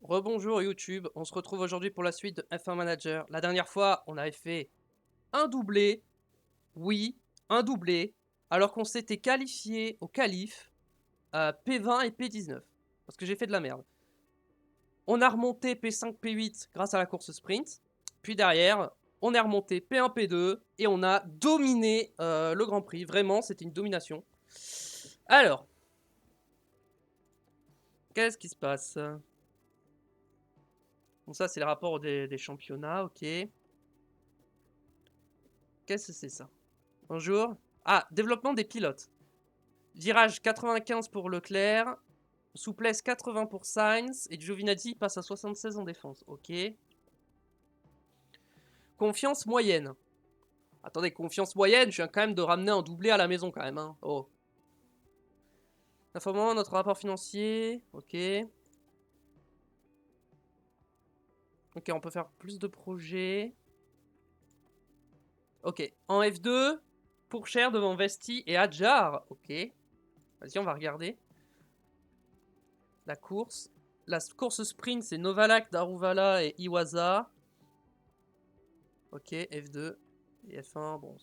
Rebonjour YouTube, on se retrouve aujourd'hui pour la suite de F1 Manager. La dernière fois, on avait fait un doublé, oui, un doublé, alors qu'on s'était qualifié au qualif P20 et P19, parce que j'ai fait de la merde. On a remonté P5, P8 grâce à la course sprint, puis derrière, on est remonté P1, P2, et on a dominé le Grand Prix. Vraiment, c'était une domination. Alors, qu'est-ce qui se passe? Bon, ça, c'est le rapport des championnats, ok. Qu'est-ce que c'est ça? Bonjour. Ah, développement des pilotes. Virage 95 pour Leclerc. Souplesse 80 pour Sainz. Et Giovinazzi passe à 76 en défense. Ok. Confiance moyenne. Attendez, confiance moyenne, je viens quand même de ramener un doublé à la maison quand même. Hein. Oh. Information, notre rapport financier. Ok. Ok, on peut faire plus de projets. Ok. En F2, Pourchère devant Vesti et Adjar. Ok. Vas-y, on va regarder. La course. La course sprint, c'est Novalak, Daruvala et Iwasa. Ok, F2 et F1, bon.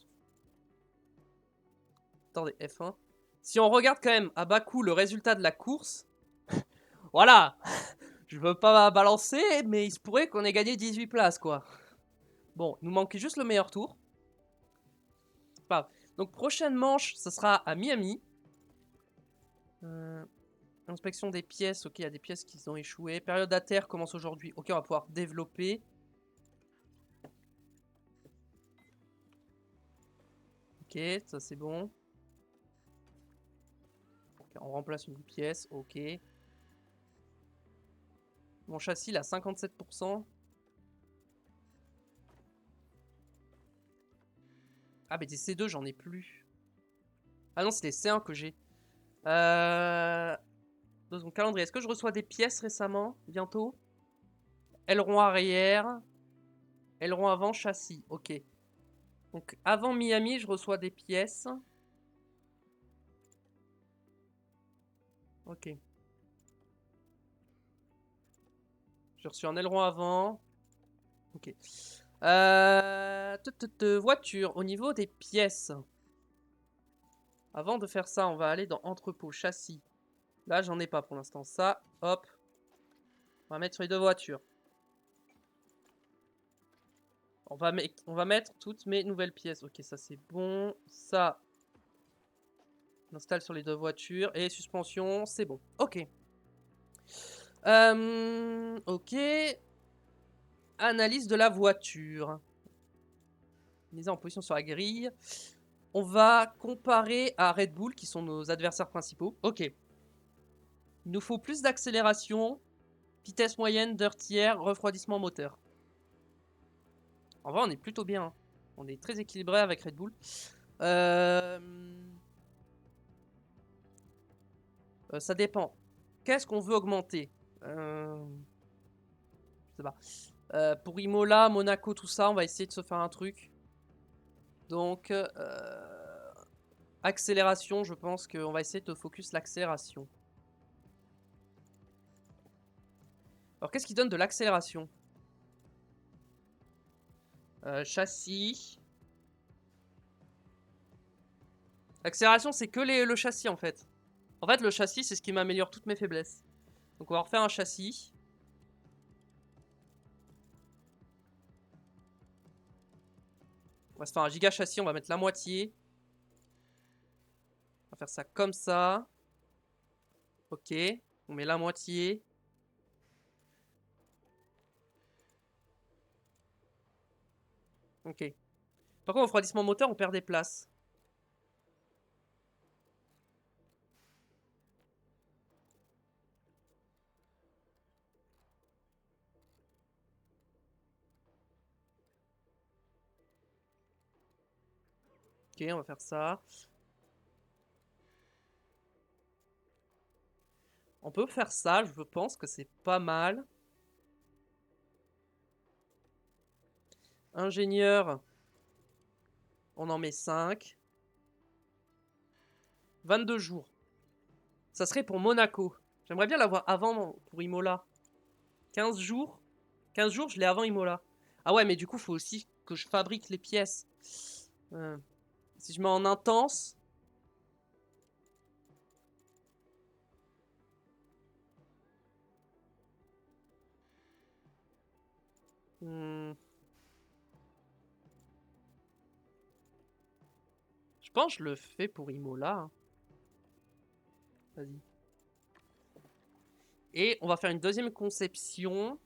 Attendez, F1. Si on regarde quand même à Bakou le résultat de la course, voilà, je veux pas balancer, mais il se pourrait qu'on ait gagné 18 places, quoi. Bon, il nous manquait juste le meilleur tour. Pas. Donc prochaine manche, ça sera à Miami. Inspection des pièces, ok, il y a des pièces qui ont échoué. Période à terre commence aujourd'hui, ok, on va pouvoir développer. Ok, ça c'est bon. Okay, on remplace une pièce, ok. Mon châssis, il a 57%. Ah, mais des C2, j'en ai plus. Ah non, c'est les C1 que j'ai. Dans mon calendrier, est-ce que je reçois des pièces récemment? Bientôt? Aileron arrière. Aileron avant, châssis. Ok. Donc avant Miami, je reçois des pièces. Ok. J'ai reçu un aileron avant. Ok. Voiture. Au niveau des pièces. Avant de faire ça, on va aller dans entrepôt, châssis. Là, j'en ai pas pour l'instant. Ça, hop. On va mettre sur les deux voitures. On va mettre toutes mes nouvelles pièces. Ok, ça c'est bon. Ça, on installe sur les deux voitures. Et suspension, c'est bon. Ok. Ok. Analyse de la voiture. Mise en position sur la grille. On va comparer à Red Bull, qui sont nos adversaires principaux. Ok. Il nous faut plus d'accélération, vitesse moyenne, d'heure tiers, refroidissement moteur. En vrai, on est plutôt bien. Hein. On est très équilibré avec Red Bull. Ça dépend. Qu'est-ce qu'on veut augmenter Je sais pas. Pour Imola, Monaco, tout ça, on va essayer de se faire un truc. Donc, accélération, je pense qu'on va essayer de focus l'accélération. Alors, qu'est-ce qui donne de l'accélération? Châssis. L'accélération, c'est que le châssis, en fait. En fait, le châssis, c'est ce qui m'améliore toutes mes faiblesses. Donc, on va refaire un châssis. On va se faire un giga châssis, on va mettre la moitié. On va faire ça comme ça. Ok, on met la moitié. Ok. Par contre, au refroidissement moteur, on perd des places. Ok, on va faire ça. On peut faire ça, je pense que c'est pas mal. Ingénieur, on en met 5. 22 jours. Ça serait pour Monaco. J'aimerais bien l'avoir avant pour Imola. 15 jours. 15 jours, je l'ai avant Imola. Ah ouais, mais du coup, faut aussi que je fabrique les pièces. Si je mets en intense... hmm, je pense que je le fais pour Imola. Hein. Vas-y. Et on va faire une deuxième conception.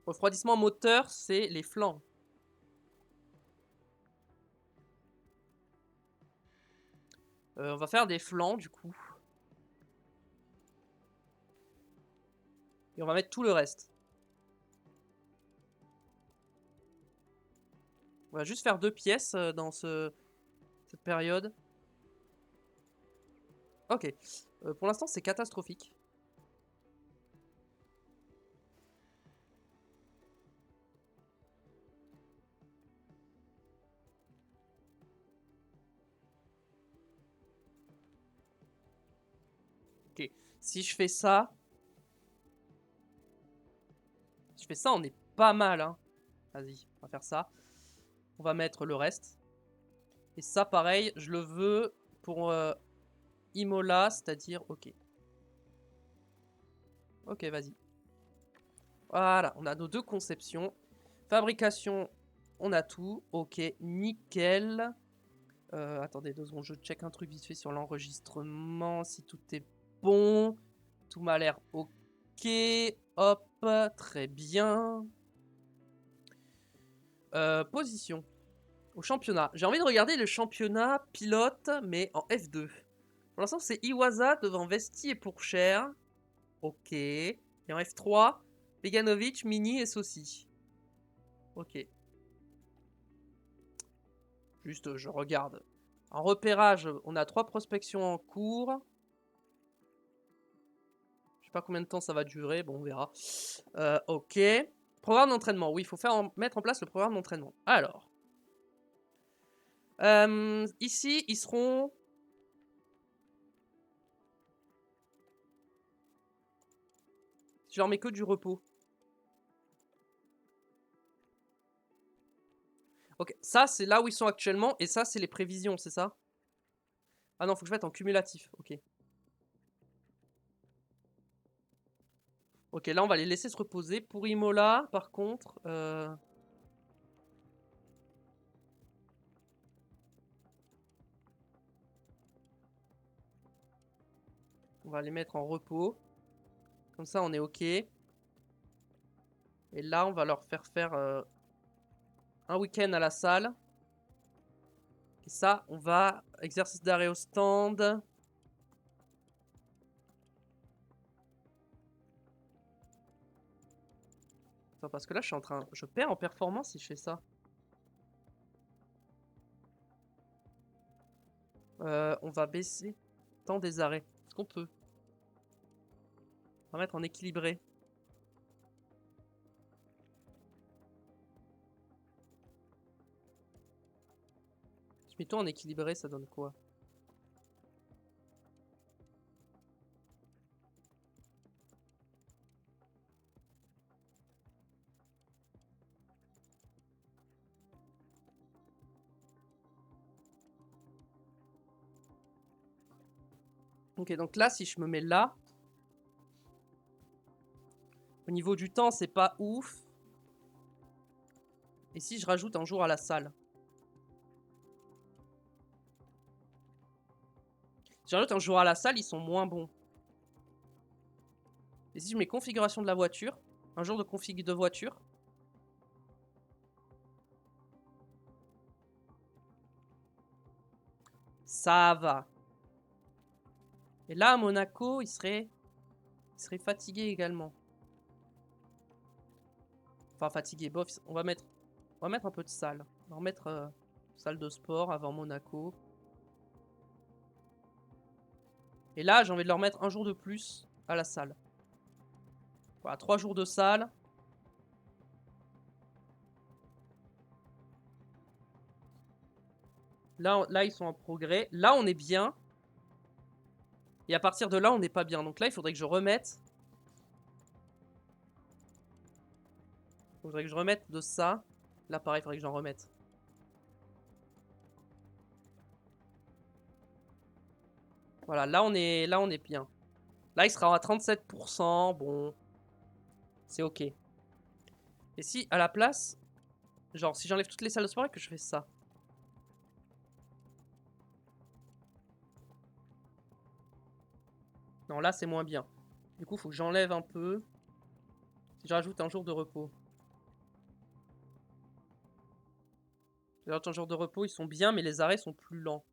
Refroidissement moteur, c'est les flancs. On va faire des flancs du coup. Et on va mettre tout le reste. On va juste faire 2 pièces dans cette période. Ok. Pour l'instant, c'est catastrophique. Ok. Si je fais ça... Si je fais ça, on est pas mal. Hein. Vas-y, on va faire ça. On va mettre le reste. Et ça, pareil, je le veux pour Imola, c'est-à-dire... Ok. Ok, vas-y. Voilà, on a nos 2 conceptions. Fabrication, on a tout. Ok, nickel. Attendez 2 secondes, je check un truc vite fait sur l'enregistrement, si tout est bon. Tout m'a l'air ok. Hop, très bien. Position. Au championnat. J'ai envie de regarder le championnat pilote, mais en F2. Pour l'instant, c'est Iwasa devant Vesti et Pourchère. Ok. Et en F3, Beganovic, Mini et Sossi. Ok. Juste, je regarde. En repérage, on a 3 prospections en cours. Je sais pas combien de temps ça va durer. Bon, on verra. Ok. Programme d'entraînement. Oui, il faut mettre en place le programme d'entraînement. Alors. Ici, ils seront... Je leur mets que du repos. Ok, ça, c'est là où ils sont actuellement. Et ça, c'est les prévisions, c'est ça? Ah non, faut que je mette en cumulatif. Ok. Ok, là, on va les laisser se reposer. Pour Imola, par contre... on va les mettre en repos. Comme ça, on est ok. Et là, on va leur faire un week-end à la salle. Et ça, on va... Exercice d'arrêt au stand. Attends, parce que là, je suis en train... Je perds en performance si je fais ça. On va baisser temps des arrêts. Est-ce qu'on peut? On va mettre en équilibré. Je mets tout en équilibré, ça donne quoi? Ok, donc là, si je me mets là... Au niveau du temps, c'est pas ouf. Et si je rajoute un jour à la salle? Si je rajoute un jour à la salle, ils sont moins bons. Et si je mets configuration de la voiture, un jour de config de voiture, ça va. Et là, à Monaco, il serait fatigué également. Enfin, fatigué, bof. On va mettre un peu de salle. On va remettre salle de sport avant Monaco. Et là, j'ai envie de leur mettre un jour de plus à la salle. Voilà, 3 jours de salle. Là, ils sont en progrès. Là, on est bien. Et à partir de là, on n'est pas bien. Donc là, il faudrait que je remette Faudrait que je remette de ça. Là, pareil, faudrait que j'en remette. Voilà, là on est bien. Là, il sera à 37%. Bon, c'est ok. Et si, à la place, genre, si j'enlève toutes les salles de sport et que je fais ça. Non, là, c'est moins bien. Du coup, faut que j'enlève un peu. Si je rajoute un jour de repos. Les autres jours de repos, ils sont bien, mais les arrêts sont plus lents.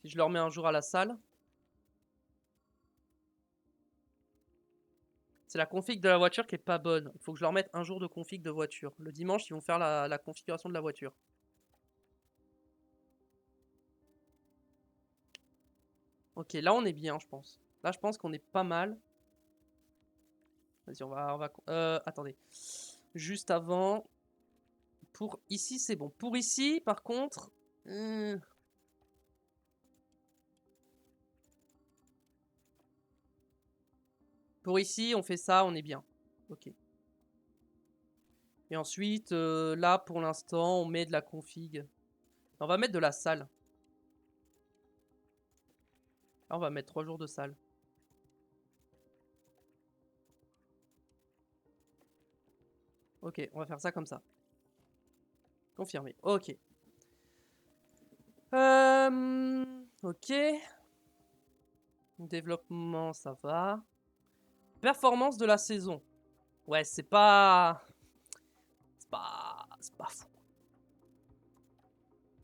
Si je leur mets un jour à la salle. C'est la config de la voiture qui est pas bonne. Il faut que je leur mette un jour de config de voiture. Le dimanche, ils vont faire la configuration de la voiture. Ok, là on est bien, je pense. Là, je pense qu'on est pas mal. Vas-y, attendez. Juste avant. Pour ici, c'est bon. Pour ici, par contre... Pour ici, on fait ça, on est bien. Ok. Et ensuite, là, pour l'instant, on met de la config. On va mettre de la salle. Là, on va mettre 3 jours de salle. Ok, on va faire ça comme ça. Confirmé. Ok. Ok. Développement, ça va. Performance de la saison. Ouais, c'est pas... C'est pas fou.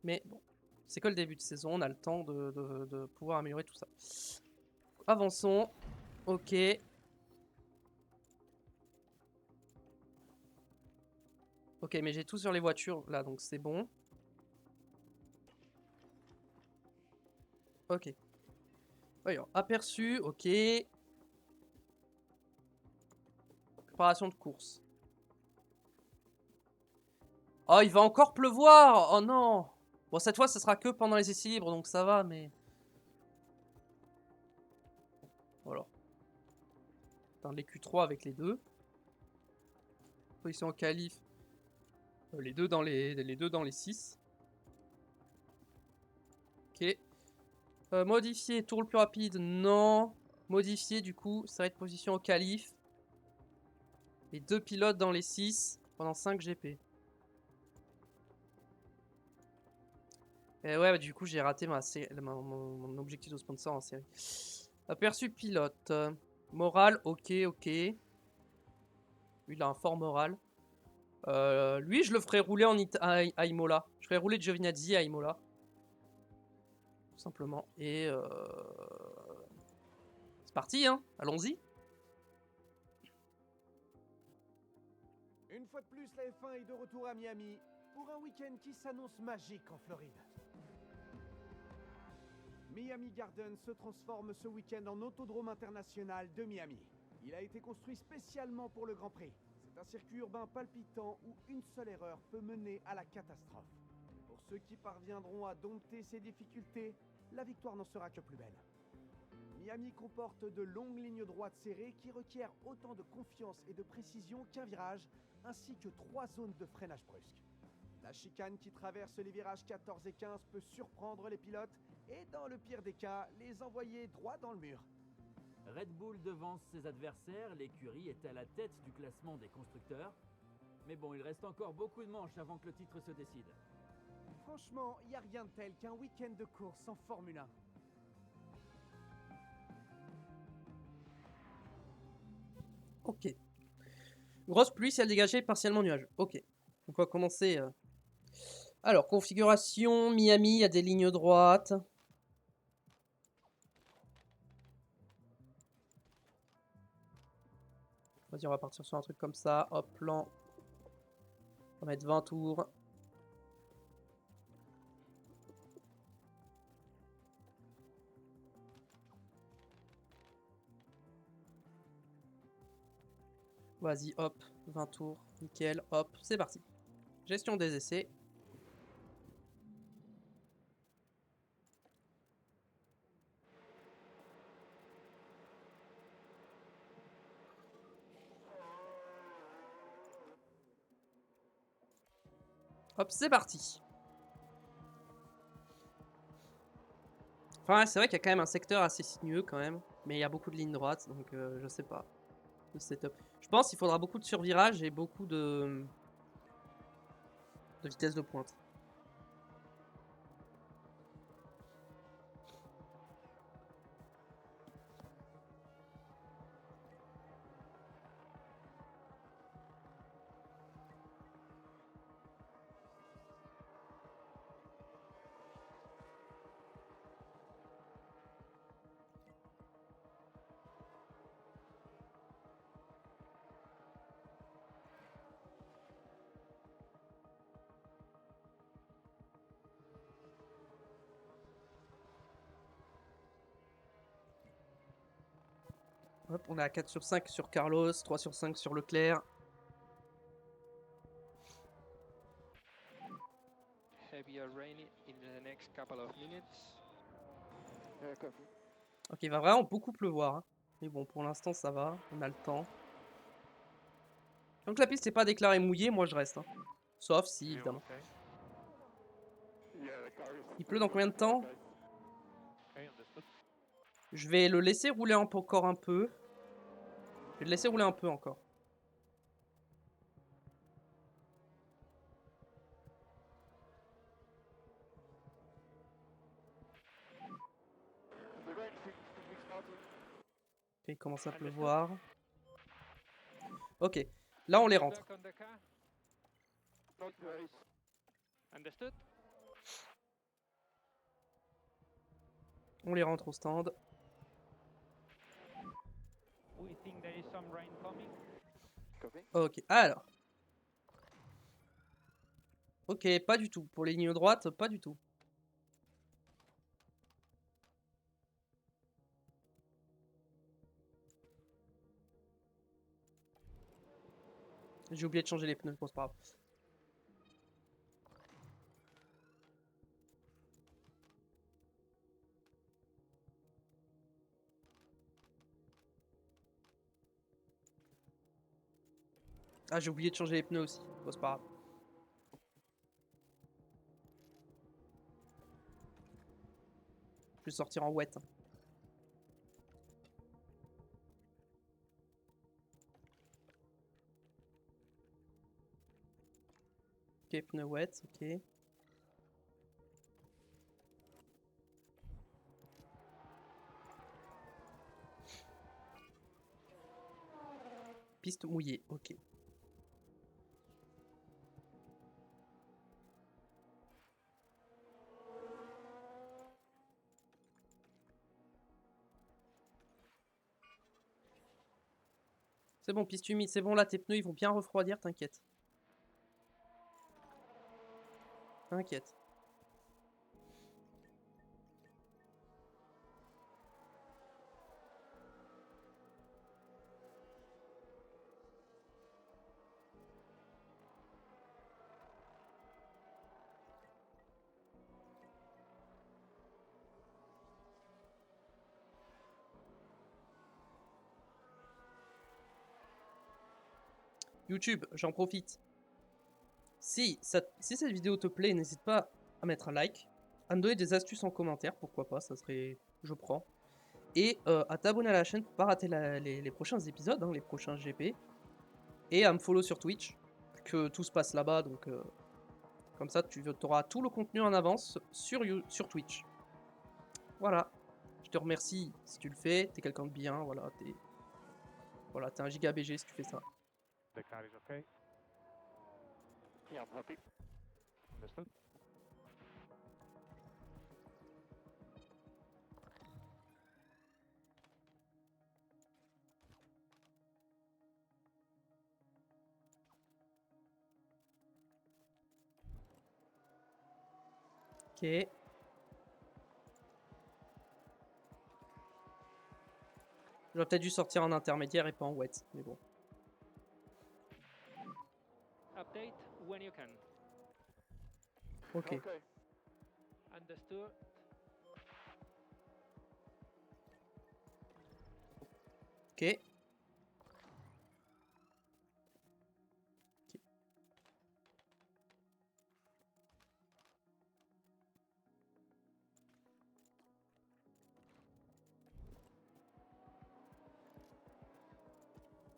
Mais bon, c'est que le début de saison, on a le temps de pouvoir améliorer tout ça. Avançons. Ok. Ok, mais j'ai tout sur les voitures là, donc c'est bon. Ok. Voyons, aperçu, ok. Préparation de course. Oh, il va encore pleuvoir. Oh non. Bon, cette fois, ce sera que pendant les essais libres, donc ça va, mais... Voilà. Attends, les Q3 avec les deux. Position en qualif. Les deux dans les 6. Ok. Modifier, tour le plus rapide, non. Modifier, du coup, ça va être position au qualif. Et 2 pilotes dans les 6 pendant 5 GP. Et ouais, bah, du coup, j'ai raté mon objectif de sponsor en série. Aperçu pilote. Moral, ok, ok. Lui, il a un fort moral. Lui, je le ferai rouler à Imola. Je ferai rouler Giovinazzi à Imola. Tout simplement. Et c'est parti, hein. Allons-y. Une fois de plus, la F1 est de retour à Miami pour un week-end qui s'annonce magique en Floride. Miami Gardens se transforme ce week-end en autodrome international de Miami. Il a été construit spécialement pour le Grand Prix. C'est un circuit urbain palpitant où une seule erreur peut mener à la catastrophe. Pour ceux qui parviendront à dompter ces difficultés, la victoire n'en sera que plus belle. Miami comporte de longues lignes droites serrées qui requièrent autant de confiance et de précision qu'un virage, ainsi que 3 zones de freinage brusque. La chicane qui traverse les virages 14 et 15 peut surprendre les pilotes et, dans le pire des cas, les envoyer droit dans le mur. Red Bull devance ses adversaires, l'écurie est à la tête du classement des constructeurs. Mais bon, il reste encore beaucoup de manches avant que le titre se décide. Franchement, il n'y a rien de tel qu'un week-end de course en Formule 1. Ok. Grosse pluie, ciel dégagé, partiellement nuage. Ok. Donc on va commencer. Alors, configuration, Miami, il y a des lignes droites. Vas-y, on va partir sur un truc comme ça. Hop, plan. On va mettre 20 tours. Vas-y, hop, 20 tours. Nickel, hop, c'est parti. Gestion des essais. Hop, c'est parti. Enfin, c'est vrai qu'il y a quand même un secteur assez sinueux quand même. Mais il y a beaucoup de lignes droites, donc je sais pas. Le setup. Je pense qu'il faudra beaucoup de survirage et beaucoup de vitesse de pointe. Hop, on est à 4 sur 5 sur Carlos, 3 sur 5 sur Leclerc. Heavier rain in the next couple of minutes. Ok, il va vraiment beaucoup pleuvoir. Hein. Mais bon, pour l'instant, ça va. On a le temps. Donc la piste n'est pas déclarée mouillée, moi je reste. Hein. Sauf si, évidemment. Il pleut dans combien de temps? Je vais le laisser rouler encore un peu. Je vais le laisser rouler un peu encore. Ok, il commence à pleuvoir. Ok, là on les rentre. Understood? On les rentre au stand. We think there is some rain coming. Ok, alors. Ok, pas du tout. Pour les lignes droites, pas du tout. J'ai oublié de changer les pneus, bon, c'est pas grave. Ah, j'ai oublié de changer les pneus aussi, bon, c'est pas grave. Je vais sortir en wet. Ok, pneus wet, ok. Piste mouillée, ok. C'est bon, piste humide, c'est bon, là tes pneus ils vont bien refroidir, t'inquiète. T'inquiète. YouTube, j'en profite. Si cette vidéo te plaît, n'hésite pas à mettre un like, à me donner des astuces en commentaire, pourquoi pas, ça serait... je prends. Et à t'abonner à la chaîne pour pas rater les prochains épisodes, hein, les prochains GP. Et à me follow sur Twitch, que tout se passe là-bas, donc comme ça tu auras tout le contenu en avance sur Twitch. Voilà, je te remercie si tu le fais, t'es quelqu'un de bien, voilà, t'es un giga BG si tu fais ça. The car is okay. Yeah, I'm happy. Understood? Ok. J'aurais peut-être dû sortir en intermédiaire et pas en wet, mais bon. Update when you can. Ok. Understood? Ok.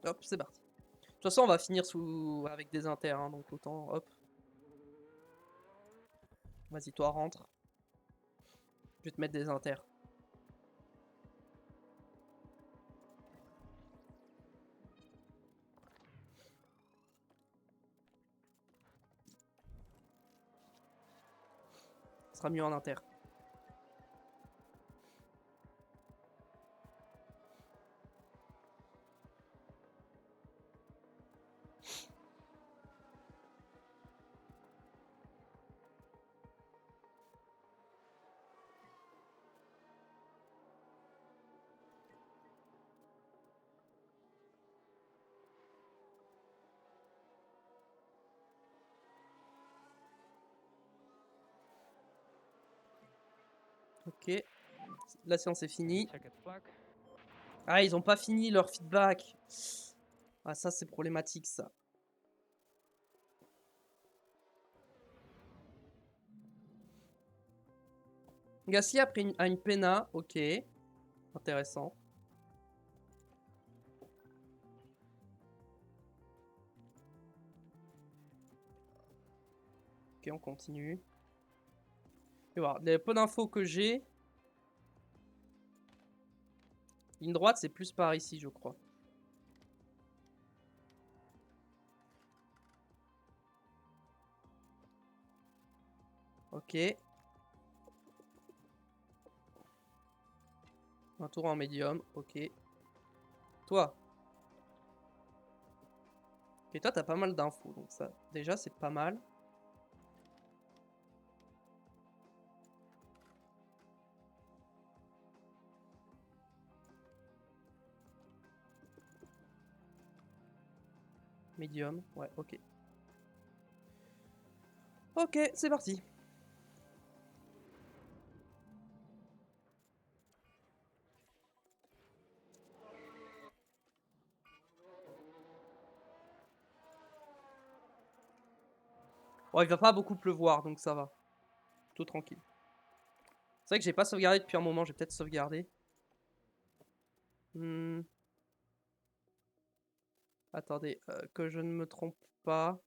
Hop, c'est parti. De toute façon, on va finir avec des inters, hein, donc autant, hop. Vas-y, toi, rentre. Je vais te mettre des inters. Ce sera mieux en inter. Ok. La séance est finie. Check it flag. Ah, ils ont pas fini leur feedback. Ah, ça, c'est problématique, ça. Gasly a pris une pena. Ok. Intéressant. Ok, on continue. Et voilà, les peu d'infos que j'ai. Ligne droite, c'est plus par ici, je crois. Ok. Un tour en médium. Ok. Toi. Ok, toi, t'as pas mal d'infos. Donc ça, déjà, c'est pas mal. Médium. Ouais, ok. Ok, c'est parti. Bon, il va pas beaucoup pleuvoir, donc ça va. Plutôt tranquille. C'est vrai que j'ai pas sauvegardé depuis un moment, j'ai peut-être sauvegardé. Attendez, que je ne me trompe pas.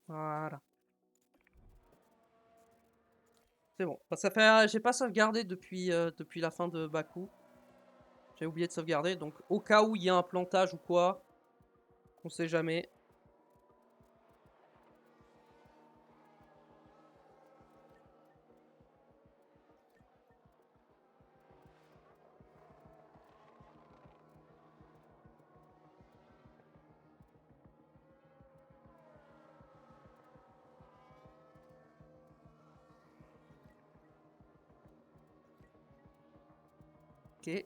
Voilà. C'est bon. Bah, ça fait, j'ai pas sauvegardé depuis la fin de Bakou. J'ai oublié de sauvegarder, donc au cas où il y a un plantage ou quoi, on sait jamais. Ok.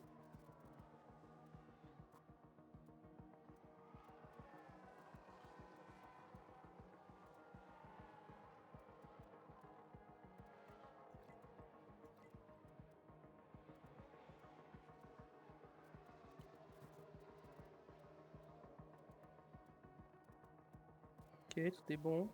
Ok, tout est bon.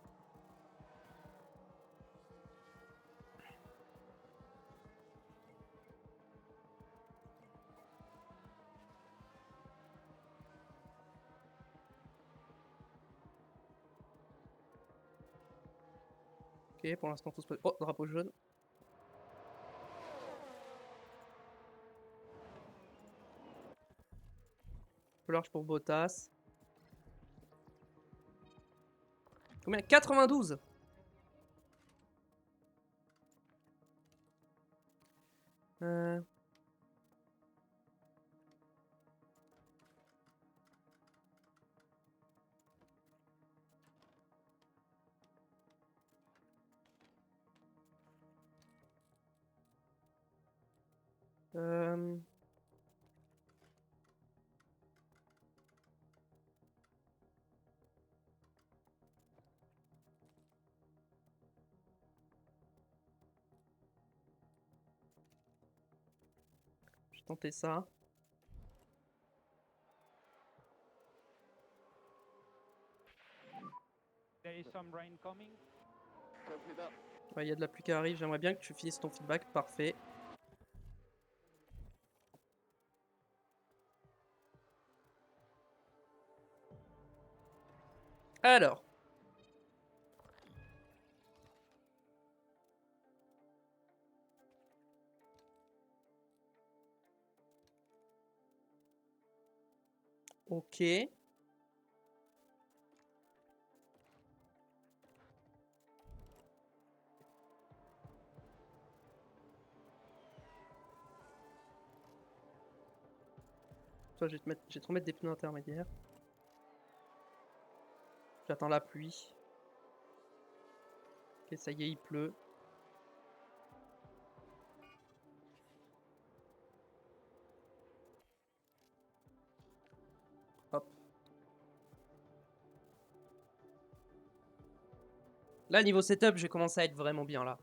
Ok, pour l'instant tout se passe. Oh, drapeau jaune. Peu large pour Bottas. Combien? 92. Euh... euh, Je vais tenter ça. There is some rain coming. Ouais, il y a de la pluie qui arrive. J'aimerais bien que tu finisses ton feedback. Parfait. Alors. Ok. Toi, je vais te remettre des pneus intermédiaires. J'attends la pluie. Ok, ça y est, il pleut. Hop. Là, niveau setup, j'ai commencé à être vraiment bien là.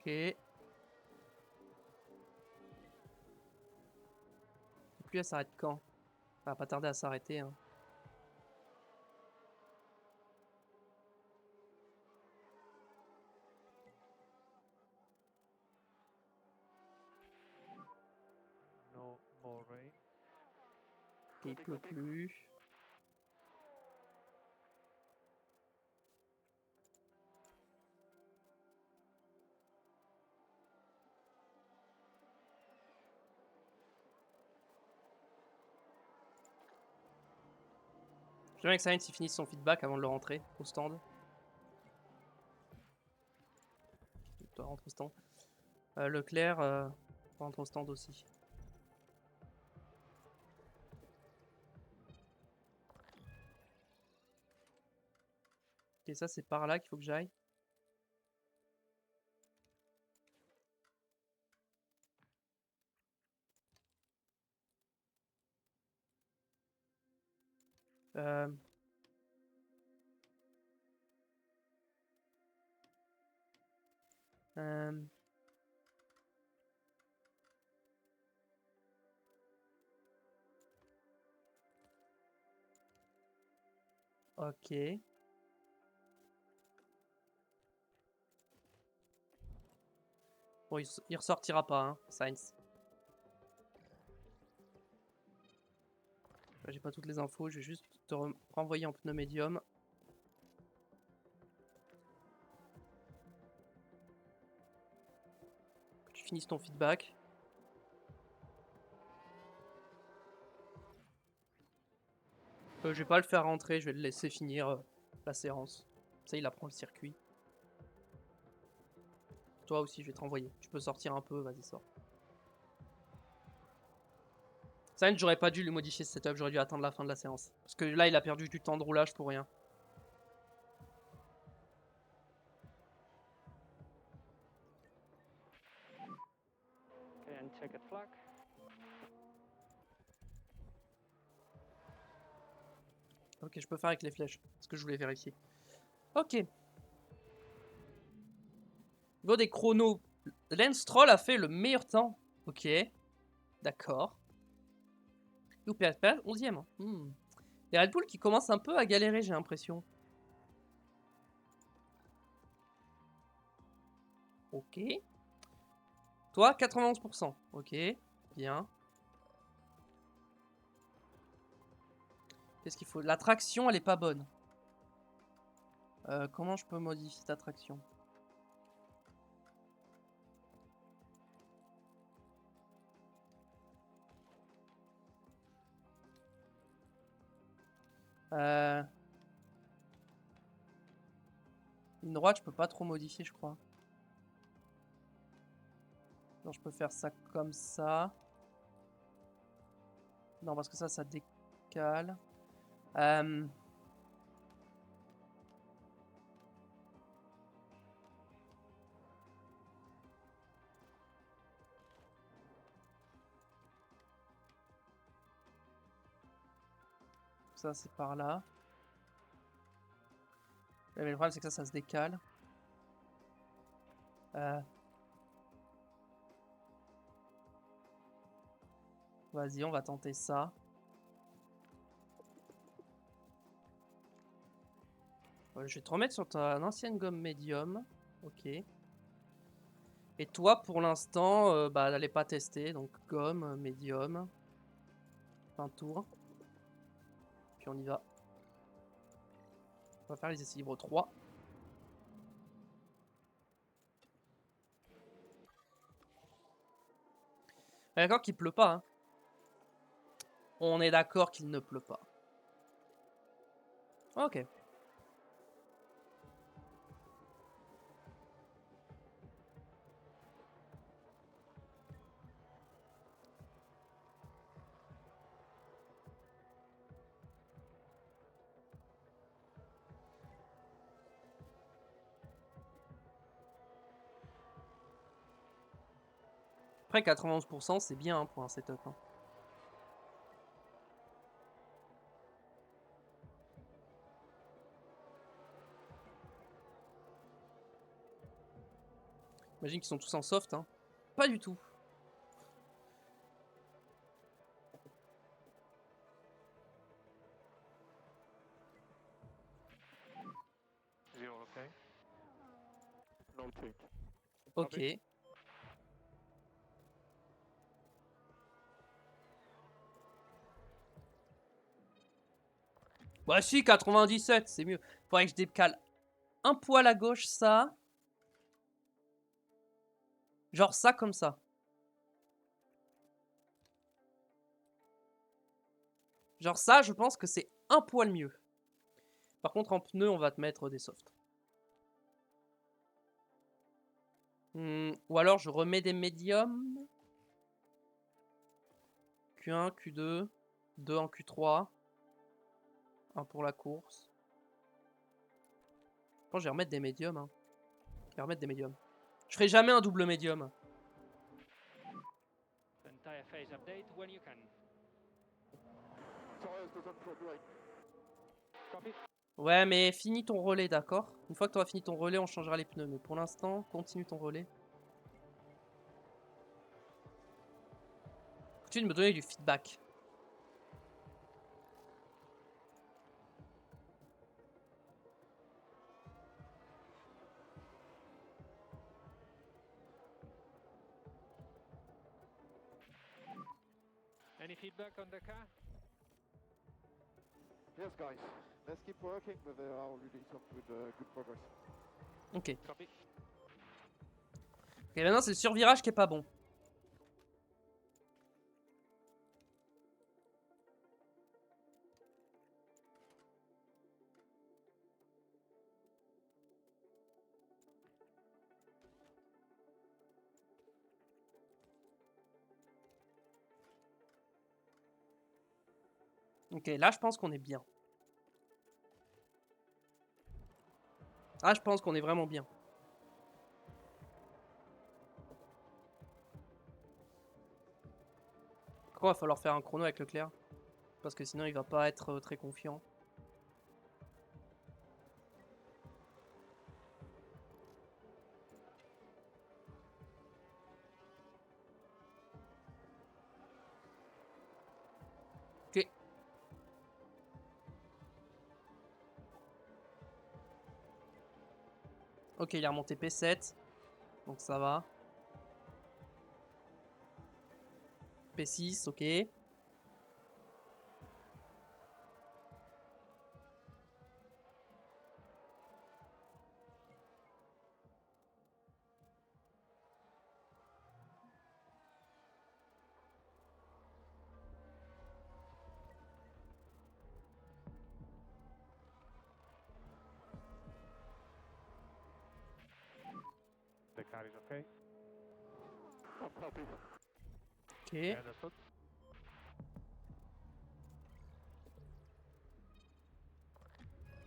Ok. La pluie, elle s'arrête quand? Ça va pas tarder à s'arrêter. Hein. No more rain. Ok, il pleut plus. J'aimerais que Sainz il finisse son feedback avant de le rentrer au stand. Il doit rentrer au stand. Leclerc rentre au stand aussi. Ok, ça c'est par là qu'il faut que j'aille. Euh... euh, Ok. Bon, il ressortira pas, hein, Sainz. J'ai pas toutes les infos, je vais juste te renvoyer en pneu médium. Que tu finisses ton feedback. Je vais pas le faire rentrer, je vais le laisser finir la séance. Ça, il apprend le circuit. Toi aussi, je vais te renvoyer. Tu peux sortir un peu, vas-y, sors. Sainz, j'aurais pas dû lui modifier ce setup, j'aurais dû attendre la fin de la séance. Parce que là, il a perdu du temps de roulage pour rien. Okay, and check it flag. Ok, je peux faire avec les flèches. Ce que je voulais vérifier. Ok. Niveau des chronos, Lance Stroll a fait le meilleur temps. Ok. D'accord. Youpi, 11ème. Les Red Bull qui commencent un peu à galérer, j'ai l'impression. Ok. Toi, 91%. Ok. Bien. Qu'est-ce qu'il faut? La traction, elle est pas bonne. Comment je peux modifier ta traction? Ligne droite, je peux pas trop modifier, je crois. Non, je peux faire ça comme ça. Non, parce que ça décale. Ça, c'est par là. Ouais, mais le problème, c'est que ça se décale. Vas-y, on va tenter ça. Je vais te remettre sur ta ancienne gomme médium. Ok. Et toi, pour l'instant, bah, elle n'est pas testée. Donc, gomme, médium. Un tour. Puis on y va. On va faire les essais libres 3. On est d'accord qu'il pleut pas. Hein. On est d'accord qu'il ne pleut pas. Ok. Après 91%, c'est bien hein, pour un setup. Hein. Imagine qu'ils sont tous en soft. Hein. Pas du tout. Zero, okay? No change. Ok. Bah si, 97, c'est mieux. Faudrait que je décale un poil à gauche, ça. Genre ça comme ça. Genre ça, je pense que c'est un poil mieux. Par contre, en pneu, on va te mettre des softs. Ou alors, je remets des médiums. Q1, Q2. 2 en Q3. 1 pour la course. Je pense que je vais remettre des médiums. Hein. Je vais remettre des médiums. Je ferai jamais un double médium. Entire phase update when you can. Copy. Ouais, mais finis ton relais, d'accord? Une fois que tu auras fini ton relais, on changera les pneus. Mais pour l'instant, continue ton relais. Continue de me donner du feedback. Any feedback on the car? Yes, guys. Let's keep working, but there are already some good progress. Ok. Copy. Ok, maintenant c'est le survirage qui est pas bon. Ok, là je pense qu'on est bien. Ah, je pense qu'on est vraiment bien. Pourquoi il va falloir faire un chrono avec Leclerc? Parce que sinon il va pas être très confiant. Ok. Ok, il est remonté P7. Donc ça va. P6, ok. The car is okay. Ok. Yeah, understood.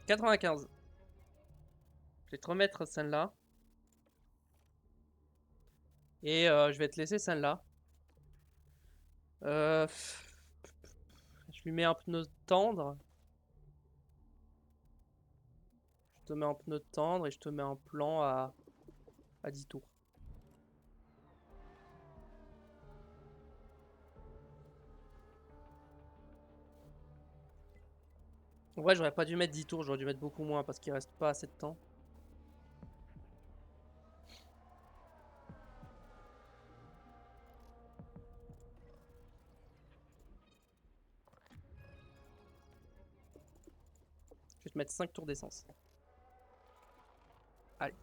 « 95. Je vais te remettre celle-là. Et je vais te laisser celle-là. Je lui mets un pneu tendre. te mets en pneu tendre et je te mets un plan à 10 tours. En vrai, j'aurais pas dû mettre 10 tours, j'aurais dû mettre beaucoup moins parce qu'il reste pas assez de temps. Je vais te mettre 5 tours d'essence. Allez.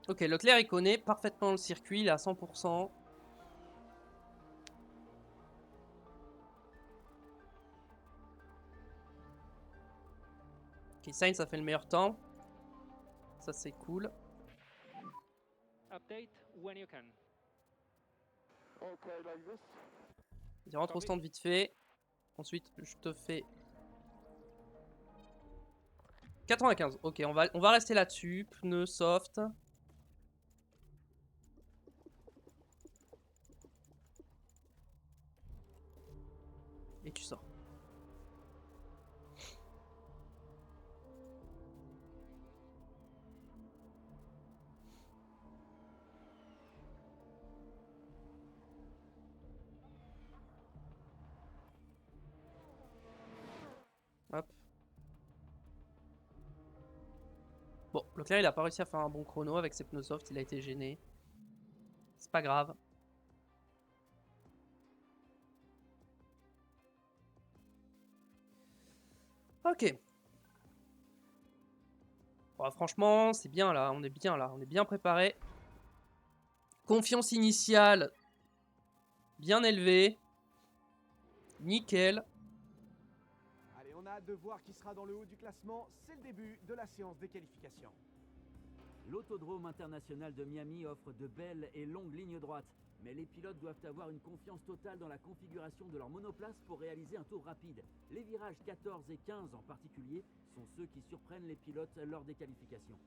Ok, Leclerc il connaît parfaitement le circuit, il est à 100%. Ok, Sainz a fait le meilleur temps. Ça c'est cool. Update when you can. Okay, like this. Il rentre au stand vite fait. Ensuite, je te fais 95. Ok, on va rester là-dessus. Pneus soft. Et tu sors. Hop. Bon, Leclerc il a pas réussi à faire un bon chrono avec ses pneus soft, il a été gêné. C'est pas grave. Ok. Bon, franchement, c'est bien là, on est bien là, on est bien préparé. Confiance initiale bien élevée. Nickel. Allez, on a hâte de voir qui sera dans le haut du classement. C'est le début de la séance des qualifications. L'autodrome international de Miami offre de belles et longues lignes droites, mais les pilotes doivent avoir une confiance totale dans la configuration de leur monoplace pour réaliser un tour rapide. Les virages 14 et 15 en particulier sont ceux qui surprennent les pilotes lors des qualifications.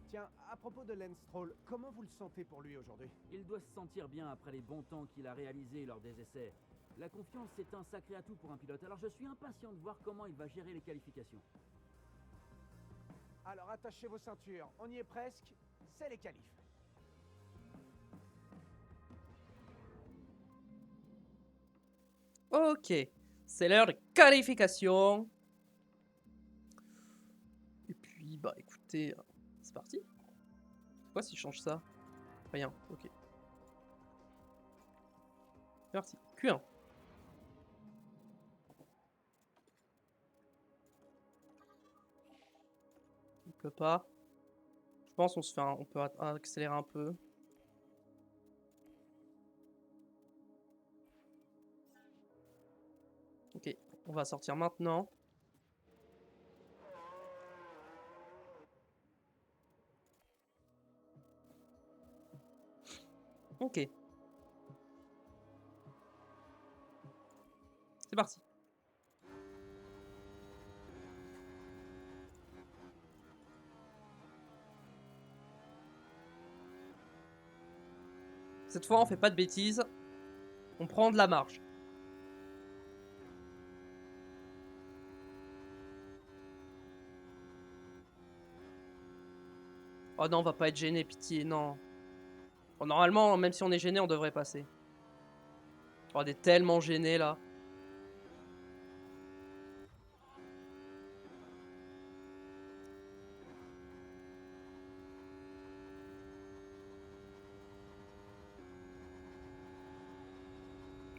Tiens, à propos de Lance Stroll, comment vous le sentez pour lui aujourd'hui? Il doit se sentir bien après les bons temps qu'il a réalisés lors des essais. La confiance est un sacré atout pour un pilote, alors je suis impatient de voir comment il va gérer les qualifications. Alors attachez vos ceintures, on y est presque, c'est les qualifs. Ok, c'est l'heure de qualification. Et puis, bah écoutez, c'est parti. Quoi si je change ça? Rien, ok. C'est parti, Q1. Il pleut pas. Je pense qu'on se fait on peut accélérer un peu. Ok, on va sortir maintenant. Ok. C'est parti. Cette fois, on fait pas de bêtises. On prend de la marge. Oh non, on va pas être gêné, pitié, non. Bon, normalement, même si on est gêné, on devrait passer. Oh, on est tellement gêné là.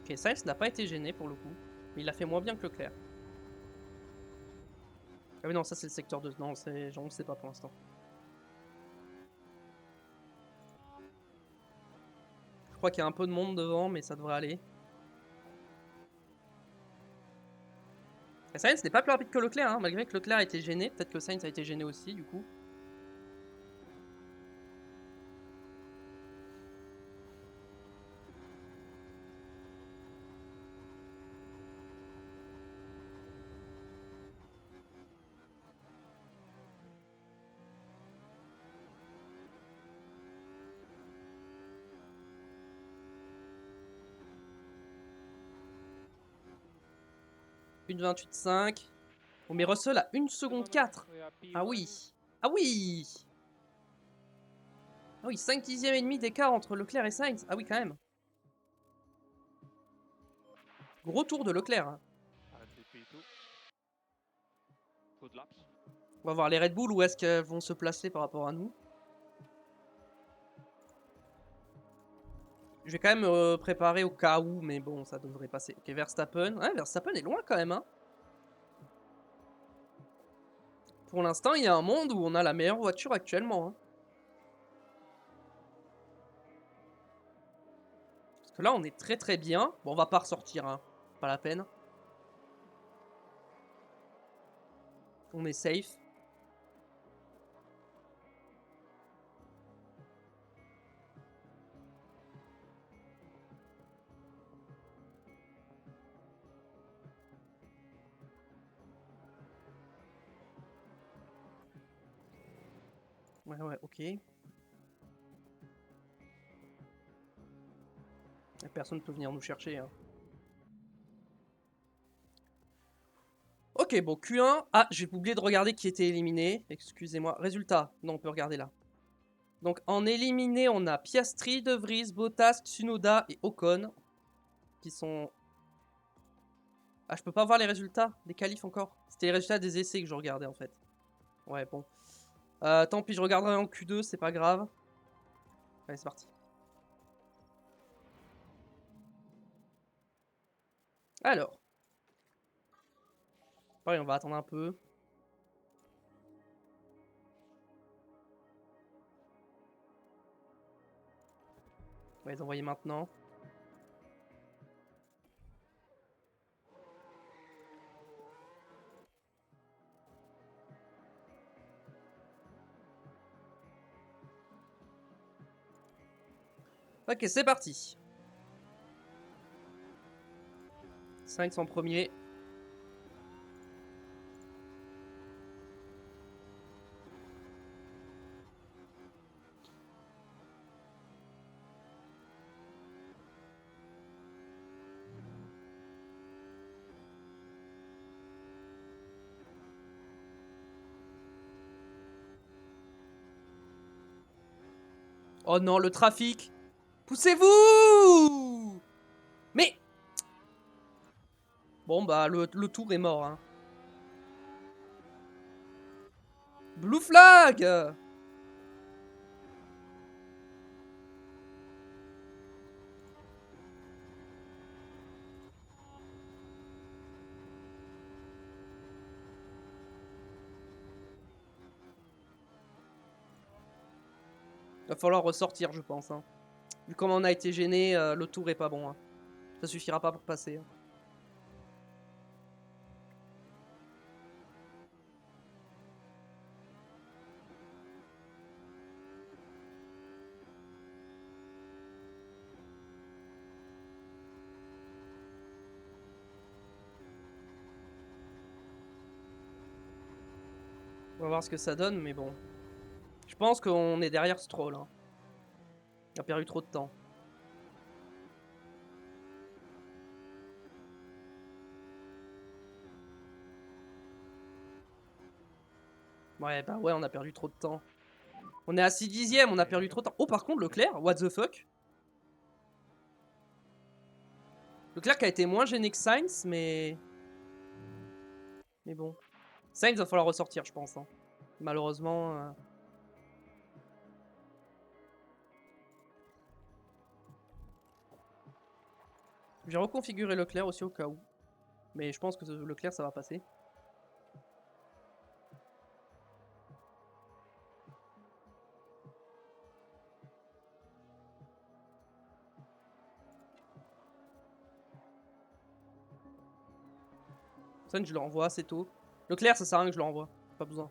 Ok, Sainz n'a pas été gêné pour le coup. Mais il a fait moins bien que Leclerc. Ah oui, non, ça c'est le secteur 2. Non, on ne sait pas pour l'instant. Je crois qu'il y a un peu de monde devant, mais ça devrait aller. Et Sainz n'est pas plus rapide que Leclerc, hein, malgré que Leclerc a été gêné. Peut-être que Sainz a été gêné aussi, du coup. 1,28,5. Oh, mais Russell a 1 seconde 4. Ah oui. Ah oui. Ah oui, 5 dixièmes et demi d'écart entre Leclerc et Sainz. Ah oui, quand même. Gros tour de Leclerc. Hein. On va voir les Red Bull, où est-ce qu'elles vont se placer par rapport à nous. Je vais quand même me préparer au cas où, mais bon, ça devrait passer. Ok, Verstappen. Ouais, Verstappen est loin quand même. Hein. Pour l'instant, il y a un monde où on a la meilleure voiture actuellement. Hein. Parce que là, on est très très bien. Bon, on va pas ressortir, hein. Pas la peine. On est safe. Ouais, ok. Personne ne peut venir nous chercher. Hein. Ok, bon, Q1. Ah, j'ai oublié de regarder qui était éliminé. Excusez-moi. Résultat. Non, on peut regarder là. Donc, en éliminé, on a Piastri, De Vries, Bottas, Tsunoda et Ocon. Qui sont... Ah, je peux pas voir les résultats des qualifs encore. C'était les résultats des essais que je regardais, en fait. Ouais, bon. Tant pis, je regarderai en Q2, c'est pas grave. Allez, c'est parti. Alors. Pareil, on va attendre un peu. On va les envoyer maintenant. Ok, c'est parti. Sainz en premier. Oh non, le trafic. Poussez-vous! Mais... Bon, bah, le tour est mort. Hein. Blue flag! Va falloir ressortir, je pense. Hein. Vu comment on a été gêné, le tour est pas bon. Hein. Ça suffira pas pour passer. Hein. On va voir ce que ça donne, mais bon. Je pense qu'on est derrière Stroll. Hein. Il a perdu trop de temps. Ouais, bah ouais, on a perdu trop de temps. On est à 6 dixièmes, on a perdu trop de temps. Oh, par contre, Leclerc, what the fuck? Leclerc qui a été moins gêné que Sainz, mais... Mais bon. Sainz va falloir ressortir, je pense. Hein. Malheureusement... J'ai reconfiguré Leclerc aussi au cas où. Mais je pense que Leclerc, ça va passer. Sainz, je le renvoie assez tôt. Leclerc, ça sert à rien que je le renvoie. Pas besoin.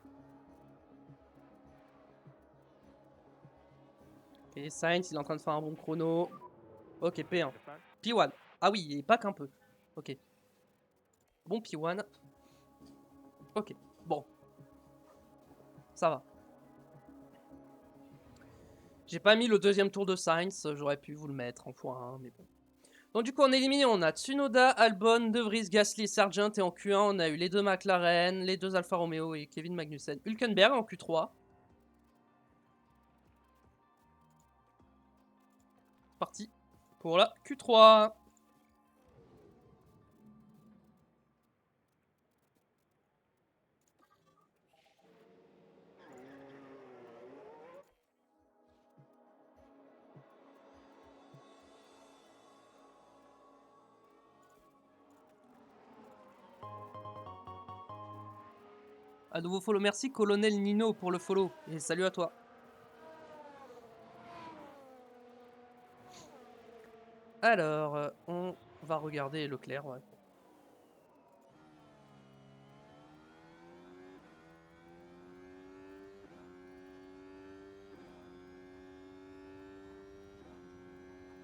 Ok, Sainz, il est en train de faire un bon chrono. Ok, P1. P1. Ah oui, et pas qu'un peu. Ok. Bon P1. Ok, bon. Ça va. J'ai pas mis le deuxième tour de Sainz, j'aurais pu vous le mettre en x1, mais bon. Donc du coup, on est éliminé, on a Tsunoda, Albon, De Vries, Gasly et Sargent. Et en Q1, on a eu les 2 McLaren, les 2 Alfa Romeo et Kevin Magnussen. Hülkenberg en Q3. Parti pour la Q3. À nouveau follow, merci Colonel Nino pour le follow. Et salut à toi. Alors, on va regarder Leclerc, ouais.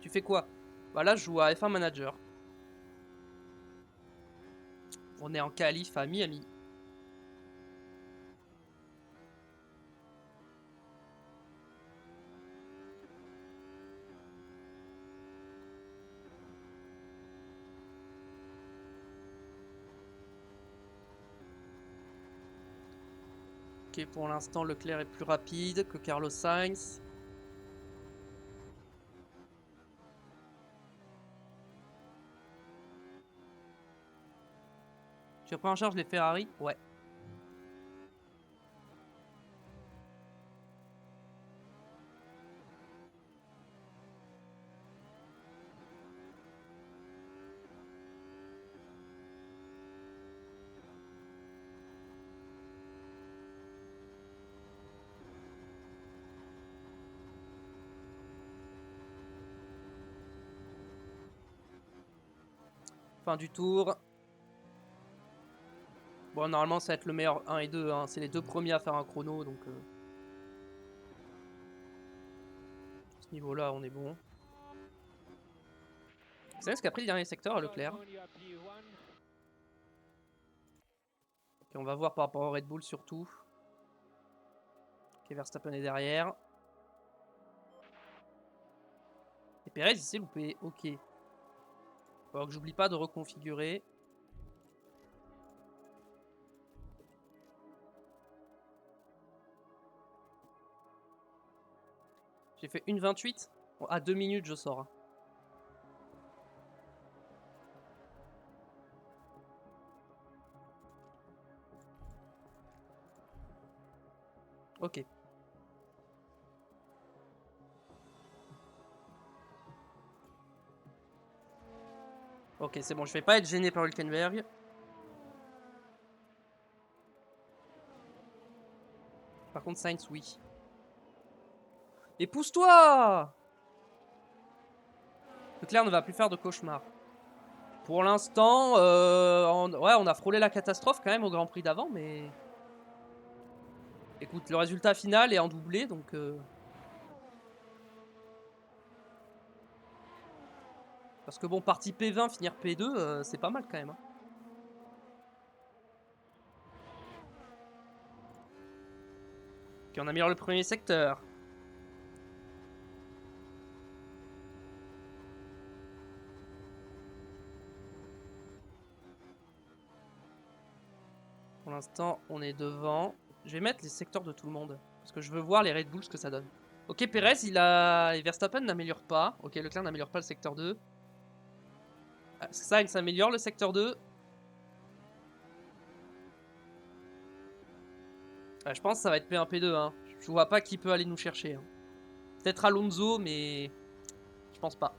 Tu fais quoi? Bah là, je joue à F1 Manager. On est en qualif à Miami. Ok, pour l'instant, Leclerc est plus rapide que Carlos Sainz. Tu as pris en charge les Ferrari? Ouais. Fin du tour. Bon, normalement, ça va être le meilleur 1 et 2. Hein. C'est les 2 premiers à faire un chrono, donc... à ce niveau-là, on est bon. C'est vrai qu'après le dernier secteur à Leclerc. Et on va voir par rapport au Red Bull surtout. Ok, Verstappen est derrière. Et Perez, il s'est loupé. Ok. Alors que j'oublie pas de reconfigurer. J'ai fait 1,28. Bon, à 2 minutes, je sors. Hein. Ok. Ok, c'est bon, je vais pas être gêné par Hülkenberg. Par contre, Sainz, oui. Et pousse-toi! Leclerc ne va plus faire de cauchemar. Pour l'instant, ouais, on a frôlé la catastrophe quand même au Grand Prix d'avant, mais... Écoute, le résultat final est en doublé, donc... Parce que bon, partie P20, finir P2, c'est pas mal quand même. Hein. Ok, on améliore le premier secteur. Pour l'instant, on est devant. Je vais mettre les secteurs de tout le monde. Parce que je veux voir les Red Bull, ce que ça donne. Ok, Perez, il a... Et Verstappen n'améliore pas. Ok, Leclerc n'améliore pas le secteur 2. Sainz s'améliore le secteur 2. Je pense que ça va être P1, P2. Hein. Je vois pas qui peut aller nous chercher. Hein. Peut-être Alonso, mais... Je pense pas.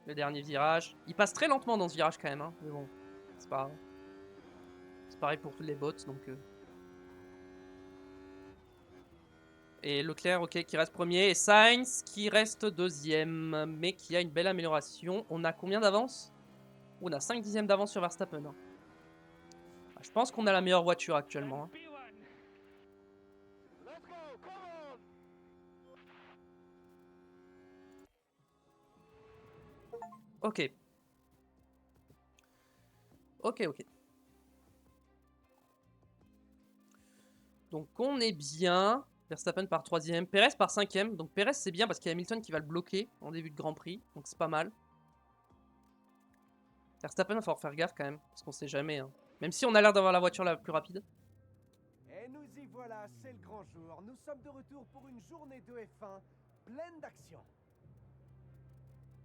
Le dernier virage. Il passe très lentement dans ce virage quand même. Hein. Mais bon, c'est pas grave. C'est pareil pour tous les bots, donc... Et Leclerc, ok, qui reste premier. Et Sainz, qui reste deuxième. Mais qui a une belle amélioration. On a combien d'avance? On a 5 dixièmes d'avance sur Verstappen. Hein. Je pense qu'on a la meilleure voiture actuellement. Hein. Ok. Ok. Donc on est bien. Verstappen par 3ème, Perez par 5ème. Donc Perez c'est bien parce qu'il y a Hamilton qui va le bloquer en début de Grand Prix. Donc c'est pas mal. Verstappen va falloir faire gaffe quand même, parce qu'on sait jamais. Hein. Même si on a l'air d'avoir la voiture la plus rapide. Et nous y voilà, c'est le grand jour. Nous sommes de retour pour une journée de F1 pleine d'action.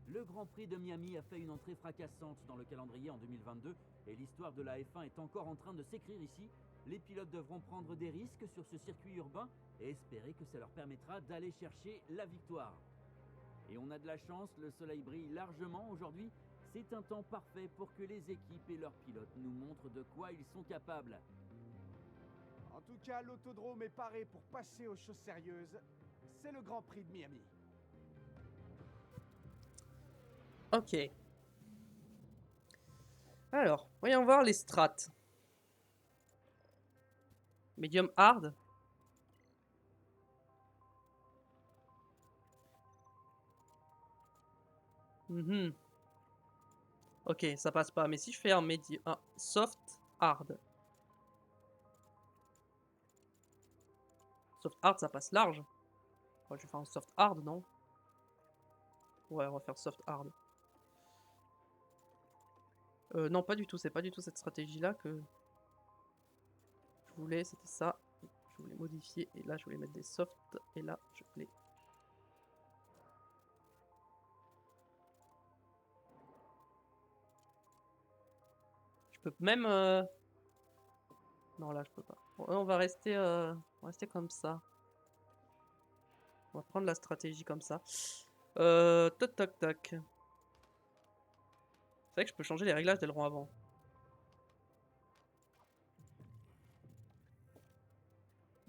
Le Grand Prix de Miami a fait une entrée fracassante dans le calendrier en 2022 et l'histoire de la F1 est encore en train de s'écrire ici. Les pilotes devront prendre des risques sur ce circuit urbain et espérer que ça leur permettra d'aller chercher la victoire. Et on a de la chance, le soleil brille largement aujourd'hui. C'est un temps parfait pour que les équipes et leurs pilotes nous montrent de quoi ils sont capables. En tout cas, l'autodrome est paré pour passer aux choses sérieuses. C'est le Grand Prix de Miami. Ok. Alors, voyons voir les strats. Medium hard. Ok, ça passe pas. Mais si je fais un medium, un soft hard. Soft hard, ça passe large. Ouais, je vais faire un soft hard, non? Ouais, on va faire soft hard. Non, pas du tout. C'est pas du tout cette stratégie-là que je voulais. C'était ça. Je voulais modifier. Et là, je voulais mettre des softs. Et là, je voulais... Je peux même... Non, là, je peux pas. Bon, on va rester comme ça. On va prendre la stratégie comme ça. Toc, toc, toc. C'est vrai que je peux changer les réglages d'aileron avant.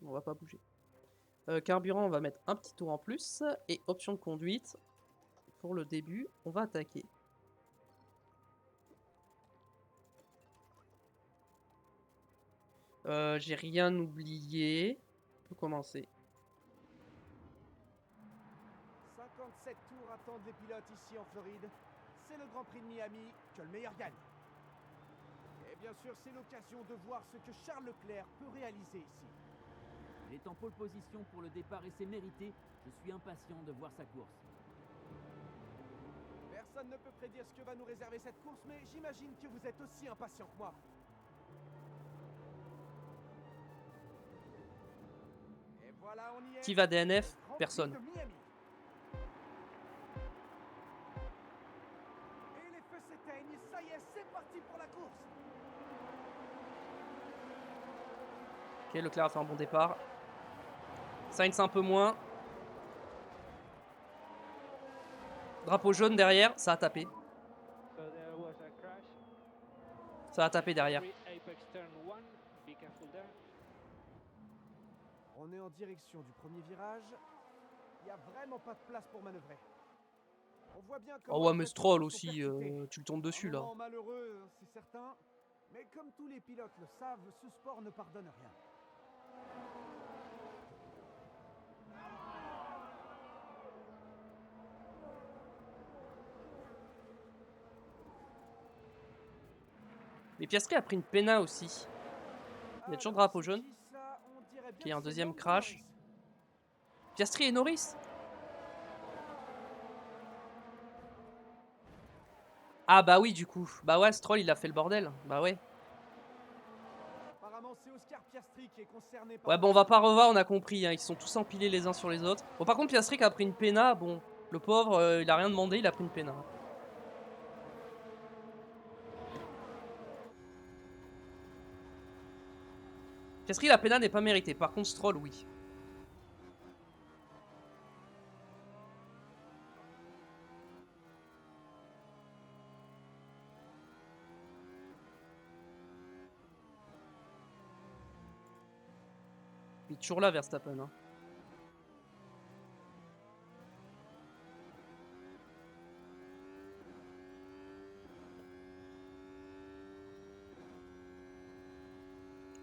On va pas bouger. Carburant, on va mettre un petit tour en plus. Et option de conduite. Pour le début, on va attaquer. J'ai rien oublié. On peut commencer. 57 tours attendent les pilotes ici en Floride. C'est le Grand Prix de Miami, que le meilleur gagne. Et bien sûr, c'est l'occasion de voir ce que Charles Leclerc peut réaliser ici. Il est en pole position pour le départ et c'est mérité. Je suis impatient de voir sa course. Personne ne peut prédire ce que va nous réserver cette course, mais j'imagine que vous êtes aussi impatient que moi. Et voilà, on y est. Qui va DNF? Le Grand Prix Personne. de Miami. Et les feux s'éteignent, ça y est, c'est parti pour la course. Ok, Leclerc a fait un bon départ. Sainz un peu moins. Drapeau jaune derrière, ça a tapé. So there was a crash. Ça a tapé derrière. Apex turn 1, be careful there. On est en direction du premier virage. Il n'y a vraiment pas de place pour manœuvrer. On voit bien Oh ouais, mais Stroll aussi, tu le tombes dessus là. Un moment malheureux, c'est certain. Mais comme tous les pilotes le savent, ce sport ne pardonne rien. Mais Piastri a pris une péna aussi. Il y a toujours Alors, drapeau c'est jaune. qui ça? On dirait bien Qui est un que c'est deuxième Lando crash. Norris. Piastri et Norris. Ah bah oui du coup. Bah ouais, Stroll il a fait le bordel. Bah ouais. Apparemment, c'est Oscar Piastri qui est concerné par Ouais bon on va pas revoir, on a compris. Hein. Ils sont tous empilés les uns sur les autres. Bon par contre Piastri qui a pris une péna. Bon, le pauvre, il a rien demandé, il a pris une péna. Piastri la péna n'est pas méritée. Par contre Stroll oui. Il est toujours là Verstappen. Hein.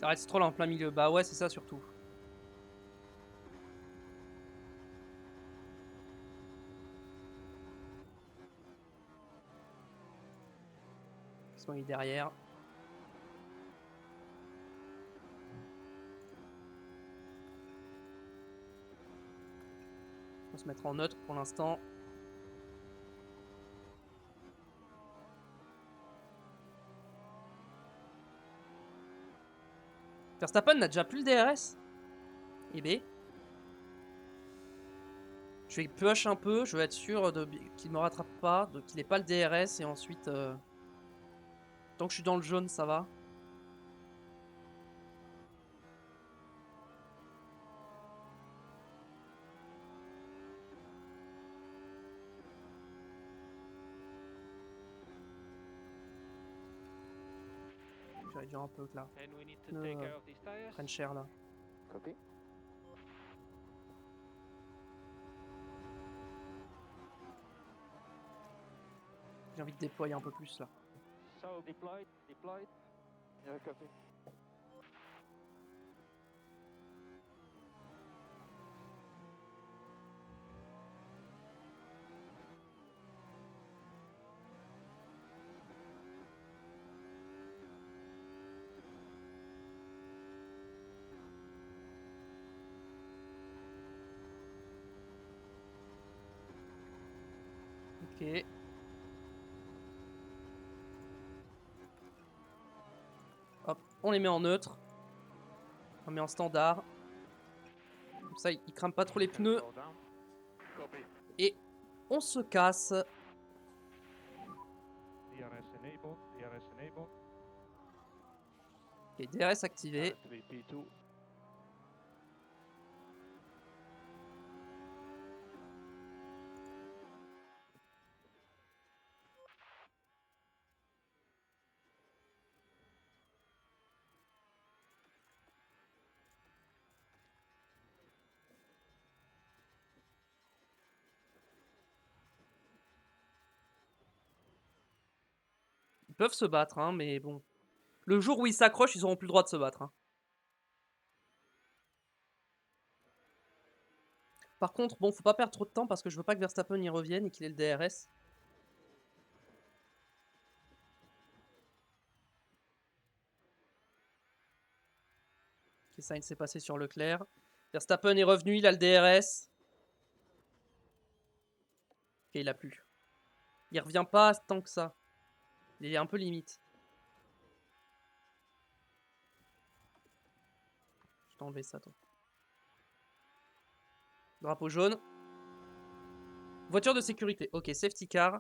Arrête Stroll en plein milieu. Bah ouais c'est ça surtout. Il est derrière. On va se mettre en neutre pour l'instant. Verstappen n'a déjà plus le DRS. Eh ben. Je vais push un peu, je veux être sûr qu'il me rattrape pas, qu'il ait pas le DRS et ensuite... Tant que je suis dans le jaune, ça va. Je vais réduire un peu là. And we need to take care of these tires. Prennent cher là. Copy. J'ai envie de déployer un peu plus là. So deployed. Yeah, copy. Ok. Hop, on les met en neutre. On met en standard. Comme ça, ils crament pas trop les pneus. Slow down. Copy. Et on se casse. DRS enabled. DRS enabled. Ok, DRS activé. 3P2. Ils peuvent se battre, hein, mais bon. Le jour où ils s'accrochent, ils auront plus le droit de se battre. Hein. Par contre, bon, faut pas perdre trop de temps parce que je veux pas que Verstappen y revienne et qu'il ait le DRS. Ok, Sainz s'est passé sur Leclerc. Verstappen est revenu, il a le DRS. Ok, il a plus. Il revient pas tant que ça. Il est un peu limite. Je t'ai enlevé ça, toi. Drapeau jaune. Voiture de sécurité. Ok, safety car.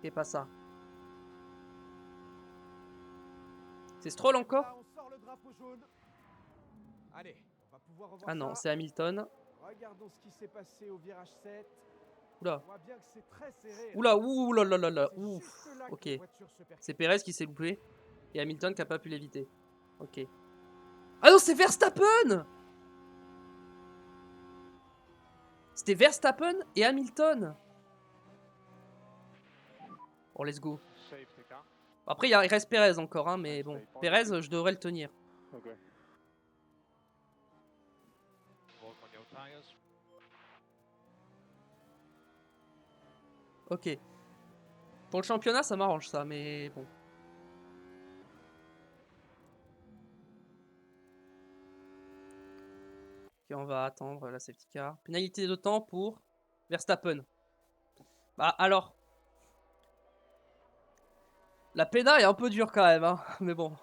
Et pas ça. C'est Stroll encore? Là, on sort le drapeau jaune. Allez, on va pouvoir revoir Ah non, ça. c'est Hamilton. Regardons ce qui s'est passé au virage 7. Oula. On voit bien que c'est très serré. Oula, oula, là, là, là. C'est Ouf. juste là que Ok. la voiture se percute. C'est Perez qui s'est loupé. Et Hamilton qui a pas pu l'éviter. Ok. Ah non, c'est Verstappen! C'était Verstappen et Hamilton. Bon, let's go. Safety car. Après, il reste Perez encore, hein, mais bon. Perez, je devrais le tenir. Okay. Work on your tires. Ok. Pour le championnat, ça m'arrange ça, mais bon. Ok, on va attendre la safety car. Pénalité de temps pour Verstappen. Bah alors. La pénale est un peu dure quand même, hein, mais bon.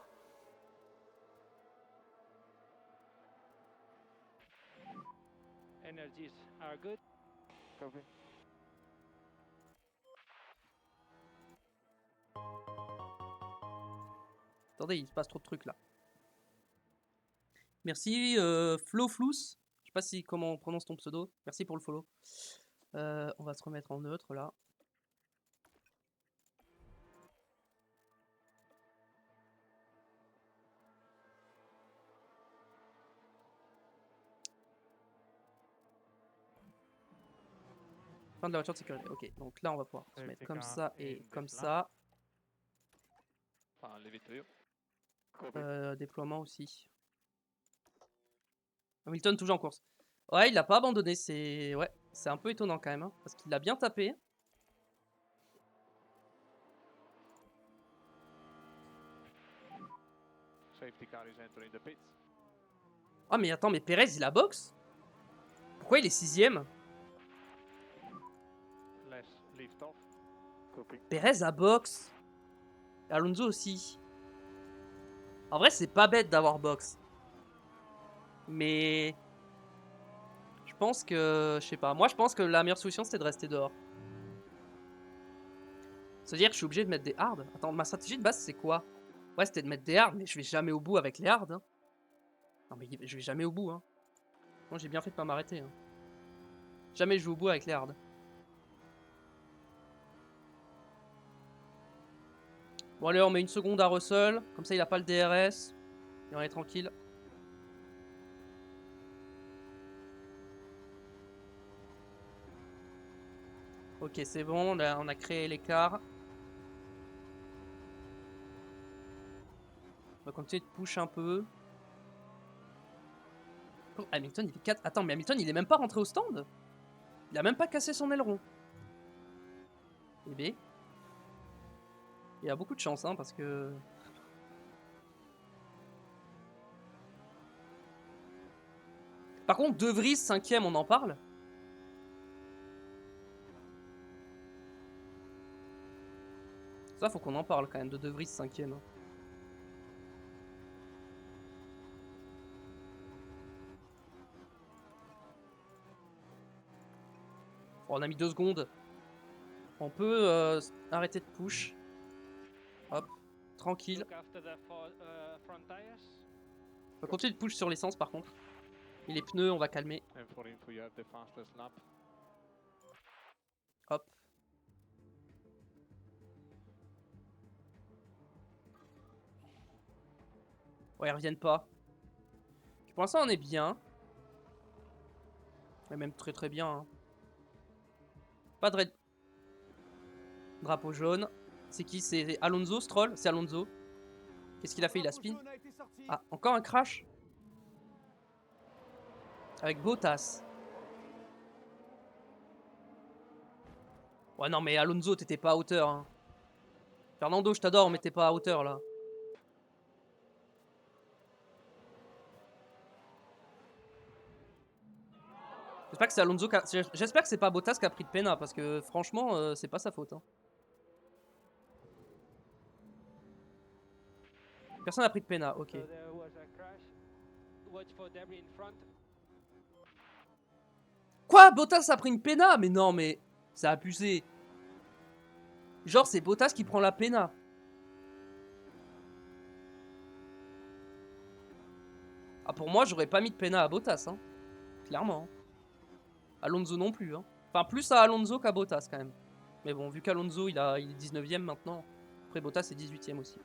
Energies are good. Copy. Attendez, il se passe trop de trucs là. Merci Flowflous. Je sais pas si comment on prononce ton pseudo. Merci pour le follow. On va se remettre en neutre là. Fin de la voiture de sécurité. Ok, donc là on va pouvoir se mettre comme ça et comme ça. Enfin, les VTO. Copy. Déploiement aussi. Hamilton toujours en course. Ouais, il l'a pas abandonné. C'est un peu étonnant quand même, hein, parce qu'il a bien tapé. Safety car is entering the pits. Ah mais attends, mais Perez il a box? Pourquoi il est 6ème? Let's lift off. Copy. Perez a box. Alonso aussi. En vrai c'est pas bête d'avoir box. Mais... Je pense que... Je sais pas. Moi je pense que la meilleure solution c'était de rester dehors. C'est-à-dire que je suis obligé de mettre des hards. Attends, ma stratégie de base c'est quoi? Ouais, c'était de mettre des hards, mais je vais jamais au bout avec les hards. Hein. Non mais je vais jamais au bout. Hein. Moi j'ai bien fait de pas m'arrêter. Hein. Jamais je joue au bout avec les hards. Bon allez, on met une seconde à Russell. Comme ça il a pas le DRS. Et on est tranquille. Ok, c'est bon, là, on a créé l'écart. On va continuer de push un peu. Oh, Hamilton, il fait 4. Attends, mais Hamilton, il est même pas rentré au stand? Il a même pas cassé son aileron. Eh B. Il a beaucoup de chance, hein, parce que... Par contre, De Vries, 5ème, on en parle? Ça, faut qu'on en parle quand même, de Vries, 5ème. Hein. Bon, on a mis 2 secondes. On peut arrêter de push. Hop, tranquille. Look after the front tires. On va continuer de push sur l'essence par contre. Et les pneus, on va calmer. And for info, you have the fastest lap. Hop. Ouais, ils reviennent pas. Pour l'instant, on est bien. Mais même très très bien. Hein. Pas de drapeau jaune. C'est qui? C'est Alonso, Stroll? C'est Alonso. Qu'est-ce qu'il a fait? Il a spin. Ah, encore un crash? Avec Bottas. Ouais, non, mais Alonso, t'étais pas à hauteur. Hein. Fernando, je t'adore, mais t'es pas à hauteur là. J'espère que c'est Alonso qui a... J'espère que c'est pas Bottas qui a pris de pena parce que franchement, c'est pas sa faute. Hein. Personne n'a pris de pena, ok. So there was a crash. Watch for debris in front. Quoi? Bottas a pris une pena? Mais non, mais c'est abusé. Genre, c'est Bottas qui prend la pena. Ah, pour moi, j'aurais pas mis de pena à Bottas, hein. Clairement. Alonso non plus, hein. Enfin, plus à Alonso qu'à Bottas, quand même. Mais bon, vu qu'Alonso, il est 19ème maintenant. Après, Bottas est 18ème aussi.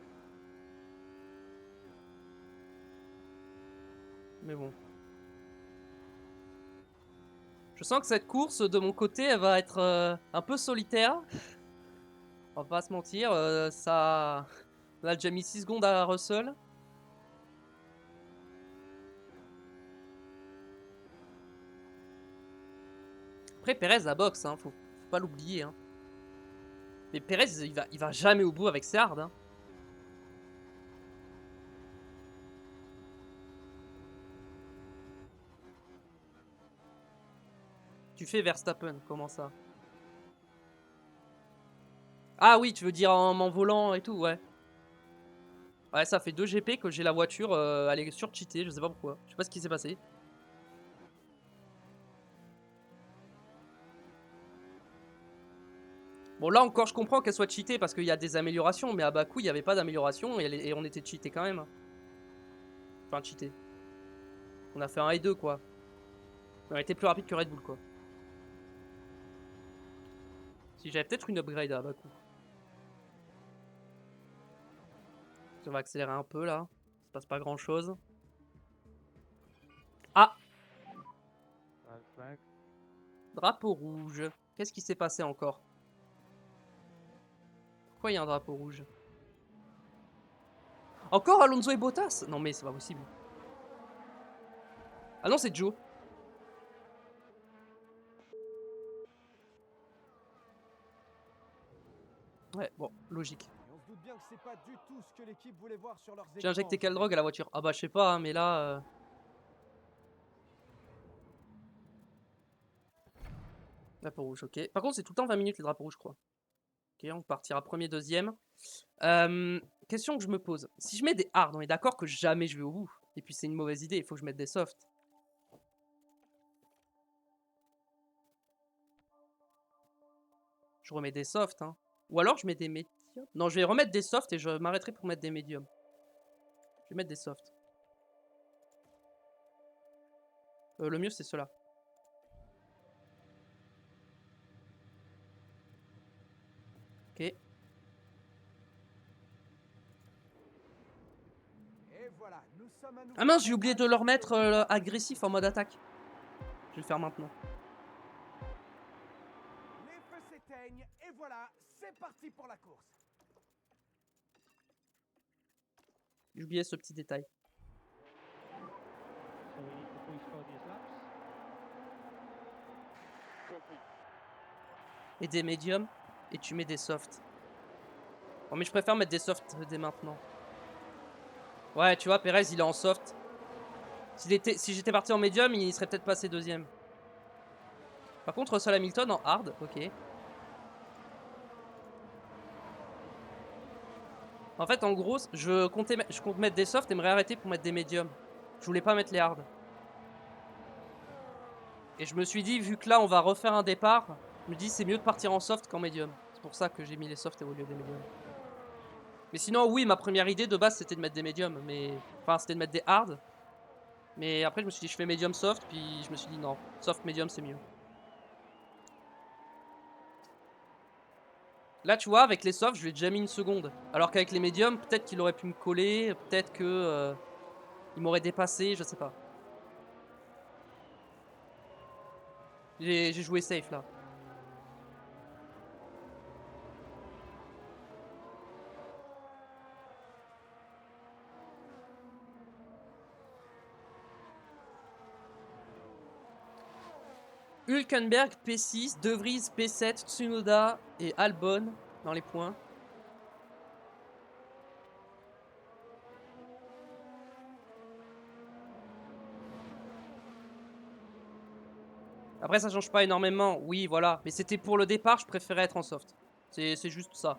Mais bon. Je sens que cette course, de mon côté, elle va être un peu solitaire. On va pas se mentir. Ça... On a déjà mis 6 secondes à Russell. Après, Perez a box, hein. Faut pas l'oublier. Hein. Mais Perez, il va jamais au bout avec ses hards. Hein. Tu fais Verstappen, comment ça? Ah oui, tu veux dire en m'envolant et tout, ouais. Ouais, ça fait 2 GP que j'ai la voiture, elle est surcheatée, je sais pas pourquoi. Je sais pas ce qui s'est passé. Bon, là encore, je comprends qu'elle soit cheatée parce qu'il y a des améliorations, mais à Bakou, il n'y avait pas d'amélioration et on était cheaté quand même. Enfin, cheaté. On a fait un et 2, quoi. On a été plus rapide que Red Bull, quoi. Si j'avais peut-être une upgrade à Bakou. On va accélérer un peu là. Il se passe pas grand chose. Ah! Drapeau rouge. Qu'est-ce qui s'est passé encore? Pourquoi il y a un drapeau rouge? Encore Alonso et Bottas? Non mais c'est pas possible. Ah non, c'est Joe. Ouais, bon, logique. Et on se doute bien que c'est pas du tout ce que l'équipe voulait voir sur leurs écrans. J'ai injecté quelle drogue à la voiture? Ah bah je sais pas, hein, mais là... Drapeau rouge, ok. Par contre, c'est tout le temps 20 minutes les drapeaux rouges, je crois. Ok, on partira premier, deuxième. Question que je me pose. Si je mets des hard, on est d'accord que jamais je vais au bout. Et puis c'est une mauvaise idée, il faut que je mette des softs. Je remets des softs, hein. Ou alors je mets des médiums. Non, je vais remettre des softs et je m'arrêterai pour mettre des médiums. Je vais mettre des softs. Le mieux, c'est cela. Ok. Et voilà, nous sommes à nouveau Ah mince, j'ai en oublié match de leur sur mettre le départ. agressif en mode attaque. Je vais le faire maintenant. Les feux s'éteignent et voilà, c'est parti pour la course. J'ai oublié ce petit détail. So we need to push for these laps. Et des médiums. Et tu mets des softs. Bon, mais je préfère mettre des softs dès maintenant. Ouais, tu vois, Perez, il est en soft. Si j'étais parti en médium, il serait peut-être passé deuxième. Par contre, Russell Hamilton en hard, ok. En fait, en gros, je compte mettre des softs et me réarrêter pour mettre des médiums. Je voulais pas mettre les hard. Et je me suis dit, vu que là, on va refaire un départ, je me dis, c'est mieux de partir en soft qu'en médium. C'est pour ça que j'ai mis les softs au lieu des médiums. Mais sinon, oui, ma première idée de base, c'était de mettre des médiums. Enfin, c'était de mettre des hard. Mais après, je me suis dit, je fais médium soft, puis je me suis dit, non, soft médium, c'est mieux. Là, tu vois, avec les softs, je lui ai déjà mis une seconde. Alors qu'avec les médiums, peut-être qu'il aurait pu me coller, peut-être que il m'aurait dépassé, je sais pas. J'ai joué safe là. Hülkenberg P6, De Vries P7, Tsunoda et Albon dans les points. Après, ça change pas énormément, oui, voilà. Mais c'était pour le départ, je préférais être en soft. C'est juste ça.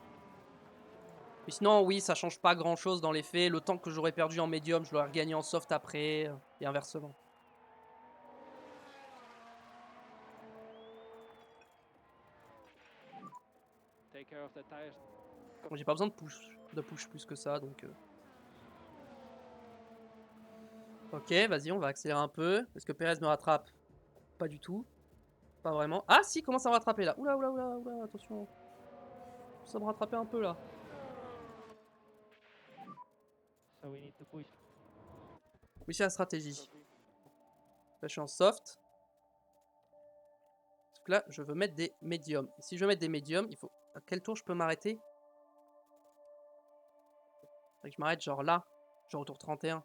Mais sinon, oui, ça change pas grand chose dans les faits. Le temps que j'aurais perdu en médium, je l'aurais regagné en soft après, et inversement. Take care of the tires. Bon, j'ai pas besoin de push plus que ça, donc... Ok, vas-y, on va accélérer un peu. Est-ce que Perez me rattrape? Pas du tout. Pas vraiment. Ah si, commence à me rattraper là. Oula, oula, oula, oula, attention. Ça me rattraper un peu là. So we need to push. Oui, c'est la stratégie. Là, je suis en soft. Donc là, je veux mettre des médiums. Si je veux mettre des médiums, il faut... À quel tour je peux m'arrêter? Faudrait que je m'arrête genre là. Genre au tour 31.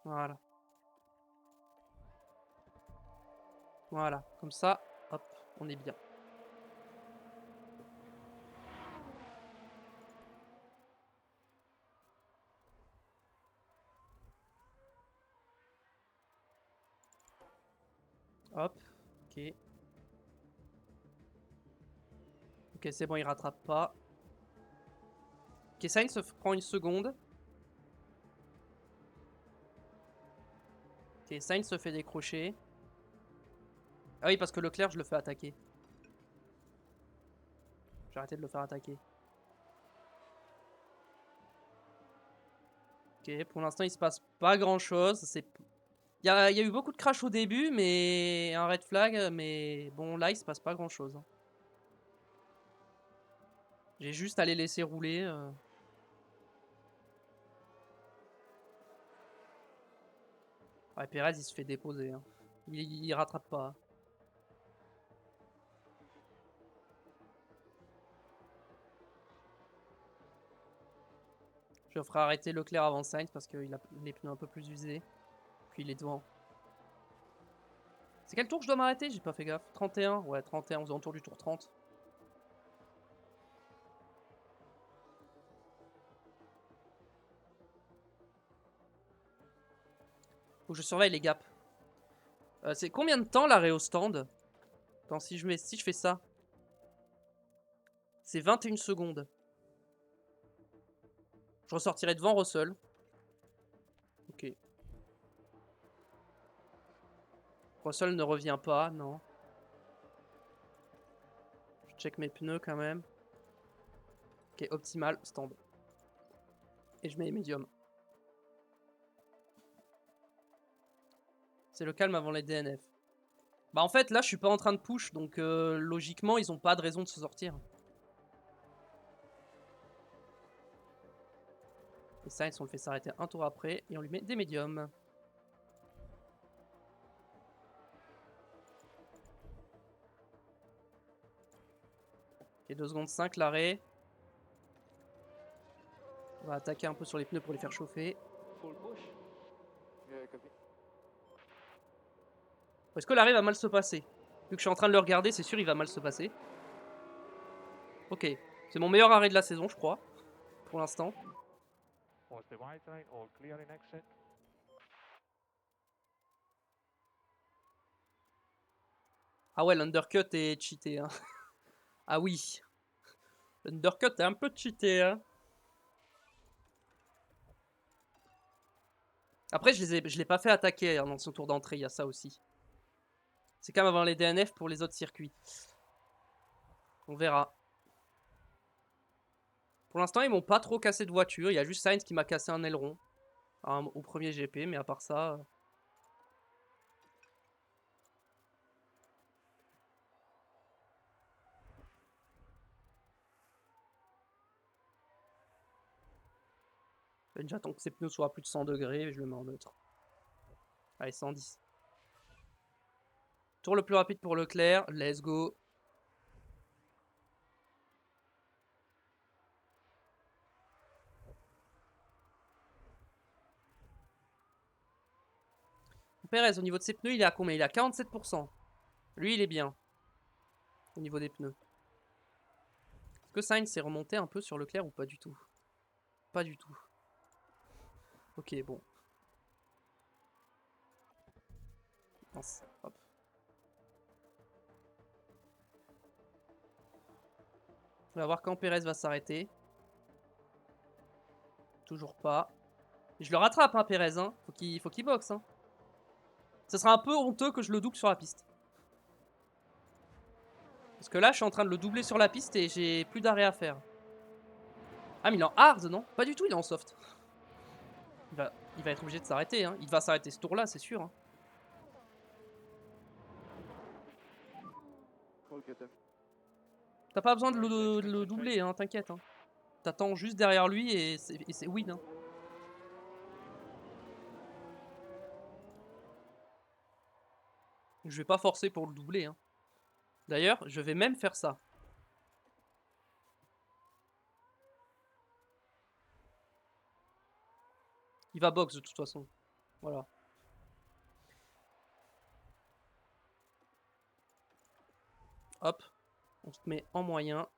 Voilà. Voilà. Comme ça, hop, on est bien. Hop. Ok. Ok, c'est bon, il rattrape pas. Ok, Sainz se prend une seconde. Ok, Sainz se fait décrocher. Ah oui, parce que Leclerc, je le fais attaquer. J'ai arrêté de le faire attaquer. Ok, pour l'instant, il se passe pas grand-chose. Il y a eu beaucoup de crash au début, mais un red flag. Mais bon, là, il se passe pas grand-chose. J'ai juste à les laisser rouler. Ouais, Perez, il se fait déposer. Hein. Il rattrape pas. Je ferai arrêter Leclerc avant Sainz parce qu'il a les pneus un peu plus usés. Puis il est devant. C'est quel tour que je dois m'arrêter? J'ai pas fait gaffe. 31? Ouais, 31, aux alentours du tour 30. Faut que je surveille les gaps. C'est combien de temps l'arrêt au stand? Attends, si je fais ça. C'est 21 secondes. Je ressortirai devant Russell. Ok. Russell ne revient pas, non. Je check mes pneus quand même. Ok, optimal, stand. Et je mets médium. C'est le calme avant les DNF. Bah en fait là je suis pas en train de push donc logiquement ils ont pas de raison de se sortir. Et Sainz on le fait s'arrêter un tour après et on lui met des médiums. Ok, 2 secondes 5 l'arrêt. On va attaquer un peu sur les pneus pour les faire chauffer. Full push. Yeah, copy. Est-ce que l'arrêt va mal se passer? Vu que je suis en train de le regarder, c'est sûr il va mal se passer. Ok, c'est mon meilleur arrêt de la saison je crois. Pour l'instant. Was the white line all clear in exit? Ah ouais, l'undercut est cheaté. Hein. Ah oui. L'undercut est un peu cheaté. Hein. Après, je l'ai pas fait attaquer hein, dans son tour d'entrée, il y a ça aussi. C'est comme avant les DNF pour les autres circuits. On verra. Pour l'instant, ils m'ont pas trop cassé de voiture. Il y a juste Sainz qui m'a cassé un aileron au premier GP, mais à part ça... J'attends que ses pneus soient à plus de 100 degrés et je le mets en neutre. Allez, 110. Tour le plus rapide pour Leclerc. Let's go. Perez, au niveau de ses pneus, il est à combien? Il est à 47%. Lui, il est bien. Au niveau des pneus. Est-ce que Sainz s'est remonté un peu sur Leclerc ou pas du tout? Pas du tout. Ok, bon. Mince, hop. On va voir quand Perez va s'arrêter. Toujours pas. Je le rattrape, hein, Perez. Hein. Faut qu'il boxe. Hein. Ce sera un peu honteux que je le double sur la piste. Parce que là, je suis en train de le doubler sur la piste et j'ai plus d'arrêt à faire. Ah, mais il est en hard, non? Pas du tout, il est en soft. Il va être obligé de s'arrêter. Hein. Il va s'arrêter ce tour-là, c'est sûr. Hein. T'as pas besoin de le doubler, hein, t'inquiète. Hein. T'attends juste derrière lui et c'est win. Hein. Je vais pas forcer pour le doubler. Hein. D'ailleurs, je vais même faire ça. Il va box de toute façon. Voilà. Hop. On se met en moyen.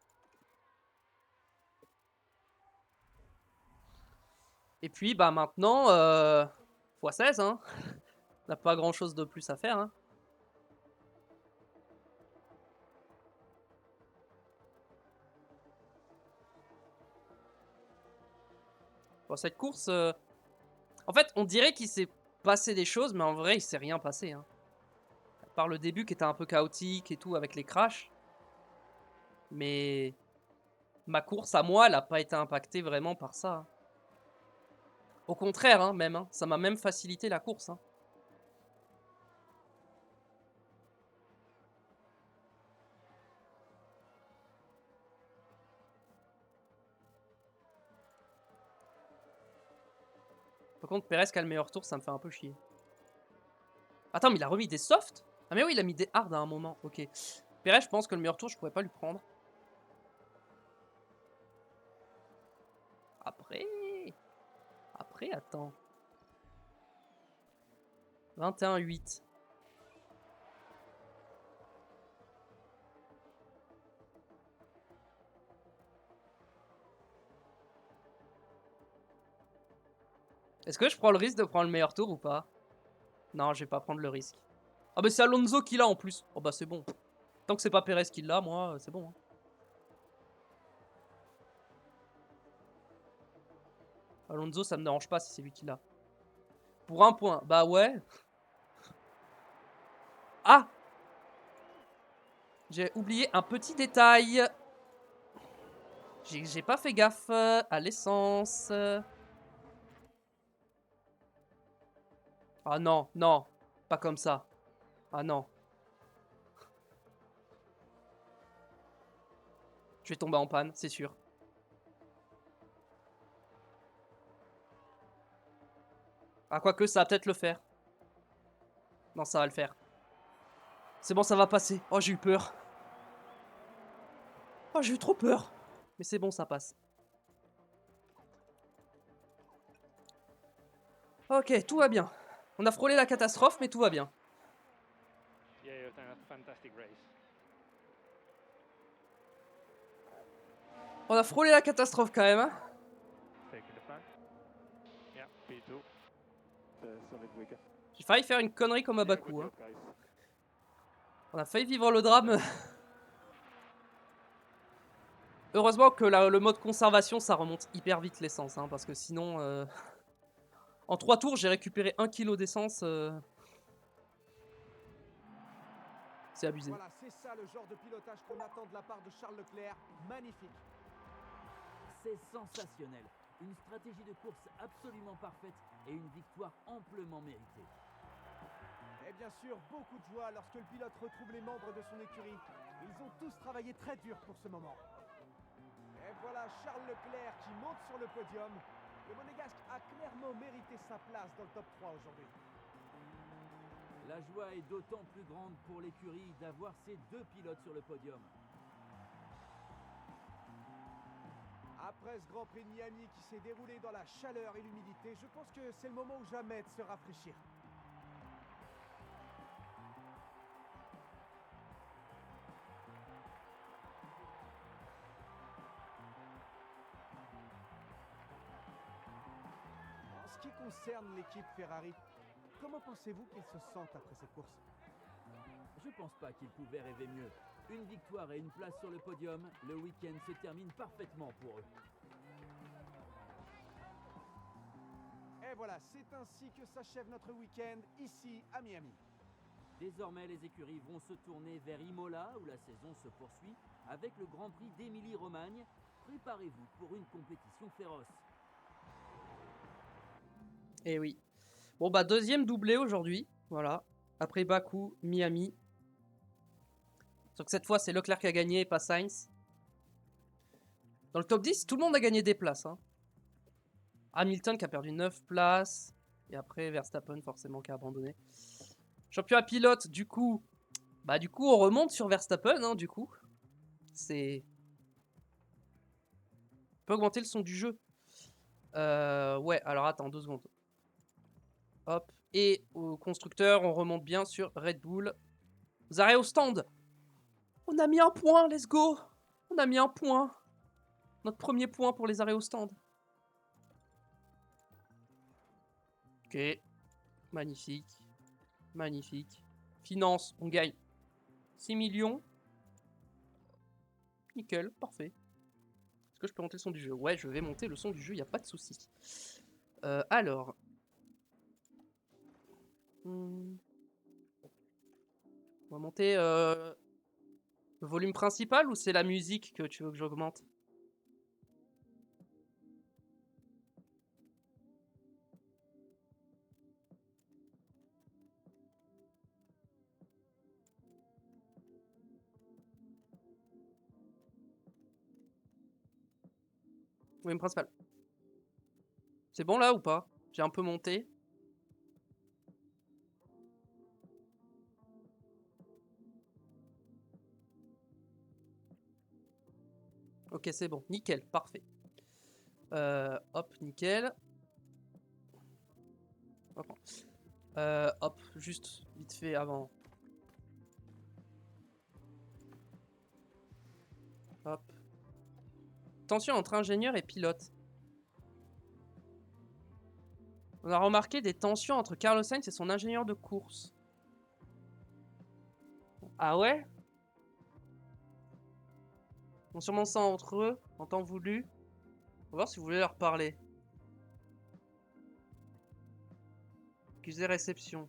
Et puis, bah maintenant, x16. Hein. On n'a pas grand chose de plus à faire. Hein. Bon, cette course... En fait, on dirait qu'il s'est passé des choses, mais en vrai, il s'est rien passé. Hein. À part le début qui était un peu chaotique et tout, avec les crashs. Mais... Ma course à moi, elle n'a pas été impactée vraiment par ça. Hein. Au contraire, hein, même. Hein, ça m'a même facilité la course. Hein. Par contre, Perez qui a le meilleur tour, ça me fait un peu chier. Attends, mais il a remis des softs? Ah mais oui, il a mis des hard à un moment. Ok. Perez, je pense que le meilleur tour, je pourrais pas lui prendre. Après... après, attends. 21-8. Est-ce que je prends le risque de prendre le meilleur tour ou pas? Non, je vais pas prendre le risque. Ah bah c'est Alonso qui l'a en plus. Oh bah c'est bon. Tant que c'est pas Perez qui l'a, moi, c'est bon. Hein. Alonso, ça me dérange pas si c'est lui qui l'a. Pour un point. Bah ouais. Ah! J'ai oublié un petit détail. J'ai pas fait gaffe à l'essence. Ah non, non. Pas comme ça. Ah non. Je vais tomber en panne, c'est sûr. Ah, quoique, ça va peut-être le faire. Non, ça va le faire. C'est bon, ça va passer. Oh, j'ai eu peur. Oh, j'ai eu trop peur. Mais c'est bon, ça passe. Ok, tout va bien. On a frôlé la catastrophe, mais tout va bien. Yeah, you've done a fantastic race. On a frôlé la catastrophe quand même. Hein. Taking the front. Yeah, P2. Solid weekend. J'ai failli faire une connerie comme à Yeah, Bakou. good Hein. job, guys. On a failli vivre le drame. Heureusement que le mode conservation, ça remonte hyper vite l'essence. Hein, parce que sinon... En 3 tours, j'ai récupéré 1 kg d'essence. C'est abusé. Voilà, c'est ça le genre de pilotage qu'on attend de la part de Charles Leclerc. Magnifique. C'est sensationnel. Une stratégie de course absolument parfaite et une victoire amplement méritée. Et bien sûr, beaucoup de joie lorsque le pilote retrouve les membres de son écurie. Ils ont tous travaillé très dur pour ce moment. Et voilà Charles Leclerc qui monte sur le podium. Le Monégasque a clairement mérité sa place dans le top 3 aujourd'hui. La joie est d'autant plus grande pour l'écurie d'avoir ces deux pilotes sur le podium. Après ce Grand Prix de Miami qui s'est déroulé dans la chaleur et l'humidité, je pense que c'est le moment ou jamais de se rafraîchir. En ce qui concerne l'équipe Ferrari, comment pensez-vous qu'ils se sentent après cette course? Je pense pas qu'ils pouvaient rêver mieux. Une victoire et une place sur le podium, le week-end se termine parfaitement pour eux. Et voilà, c'est ainsi que s'achève notre week-end ici à Miami. Désormais, les écuries vont se tourner vers Imola, où la saison se poursuit, avec le Grand Prix d'Émilie-Romagne. Préparez-vous pour une compétition féroce. Et oui. Bon bah deuxième doublé aujourd'hui. Voilà. Après Bakou, Miami. Donc cette fois c'est Leclerc qui a gagné et pas Sainz. Dans le top 10, tout le monde a gagné des places. Hein. Hamilton qui a perdu 9 places. Et après Verstappen forcément qui a abandonné. Championnat pilote, du coup. Bah du coup on remonte sur Verstappen. Hein, du coup. C'est... On peut augmenter le son du jeu. Ouais, alors attends 2 secondes. Hop. Et au constructeur, on remonte bien sur Red Bull. Vous arrêtez au stand. On a mis un point, let's go. On a mis un point. Notre premier point pour les arrêts au stand. Ok. Magnifique. Magnifique. Finance, on gagne 6 millions. Nickel, parfait. Est-ce que je peux monter le son du jeu? Ouais, je vais monter le son du jeu, il n'y a pas de souci. Alors. On va monter le volume principal ou c'est la musique que tu veux que j'augmente? Volume principal. C'est bon là ou pas? J'ai un peu monté. Ok, c'est bon. Nickel, parfait. Hop, nickel. Hop, juste vite fait avant. Hop. Tension entre ingénieur et pilote. On a remarqué des tensions entre Carlos Sainz et son ingénieur de course. Ah ouais? On sûrement ça entre eux, en temps voulu. On va voir si vous voulez leur parler. Accusé réception.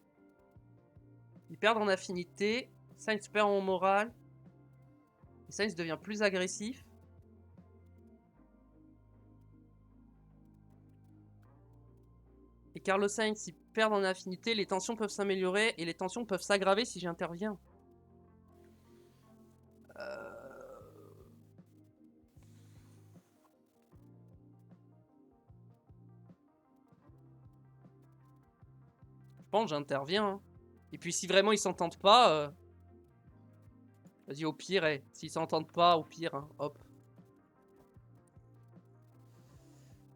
Ils perdent en affinité. Sainz perd en morale. Et Sainz devient plus agressif. Et Carlos Sainz, ils perdent en affinité. Les tensions peuvent s'améliorer et les tensions peuvent s'aggraver si j'interviens. Je pense que j'interviens. Hein. Et puis si vraiment ils s'entendent pas... Vas-y, au pire, s'ils s'entendent pas, au pire, hein, hop.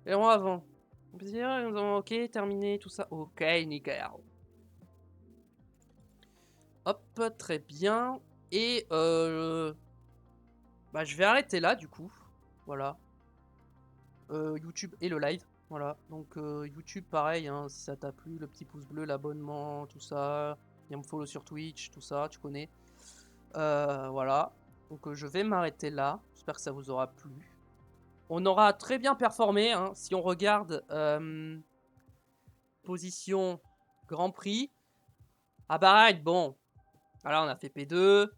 Et on avant. Ok, terminé, tout ça. Ok, nickel. Hop, très bien. Et bah, je vais arrêter là, du coup. Voilà. YouTube et le live. Voilà. Donc YouTube, pareil, hein, si ça t'a plu, le petit pouce bleu, l'abonnement, tout ça. Viens me follow sur Twitch, tout ça, tu connais. Voilà. Donc je vais m'arrêter là. J'espère que ça vous aura plu. On aura très bien performé, hein, si on regarde position Grand Prix. À Bahreïn, bon. Là, on a fait P2.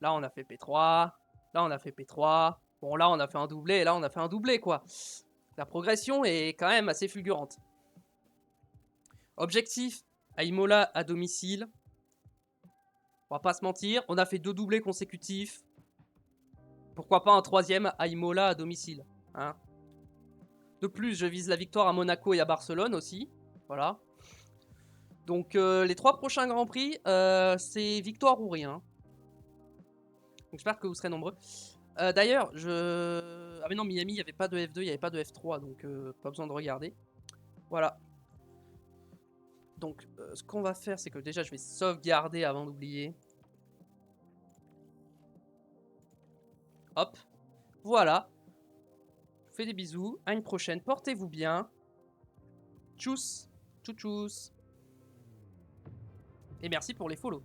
Là, on a fait P3. Là, on a fait P3. Bon, là, on a fait un doublé. Et là, on a fait un doublé, quoi. La progression est quand même assez fulgurante. Objectif, à Imola à domicile. On va pas se mentir. On a fait 2 doublés consécutifs. Pourquoi pas un 3e à Imola à domicile, hein. De plus, je vise la victoire à Monaco et à Barcelone aussi. Voilà. Donc les 3 prochains Grands Prix, c'est victoire ou rien. Donc j'espère que vous serez nombreux. D'ailleurs, Ah mais non, Miami, il n'y avait pas de F2, il n'y avait pas de F3, donc pas besoin de regarder. Voilà. Donc ce qu'on va faire, c'est que déjà, je vais sauvegarder avant d'oublier. Hop. Voilà. Je vous fais des bisous. À une prochaine. Portez-vous bien. Tchuss. Tchou tchous. Et merci pour les follow.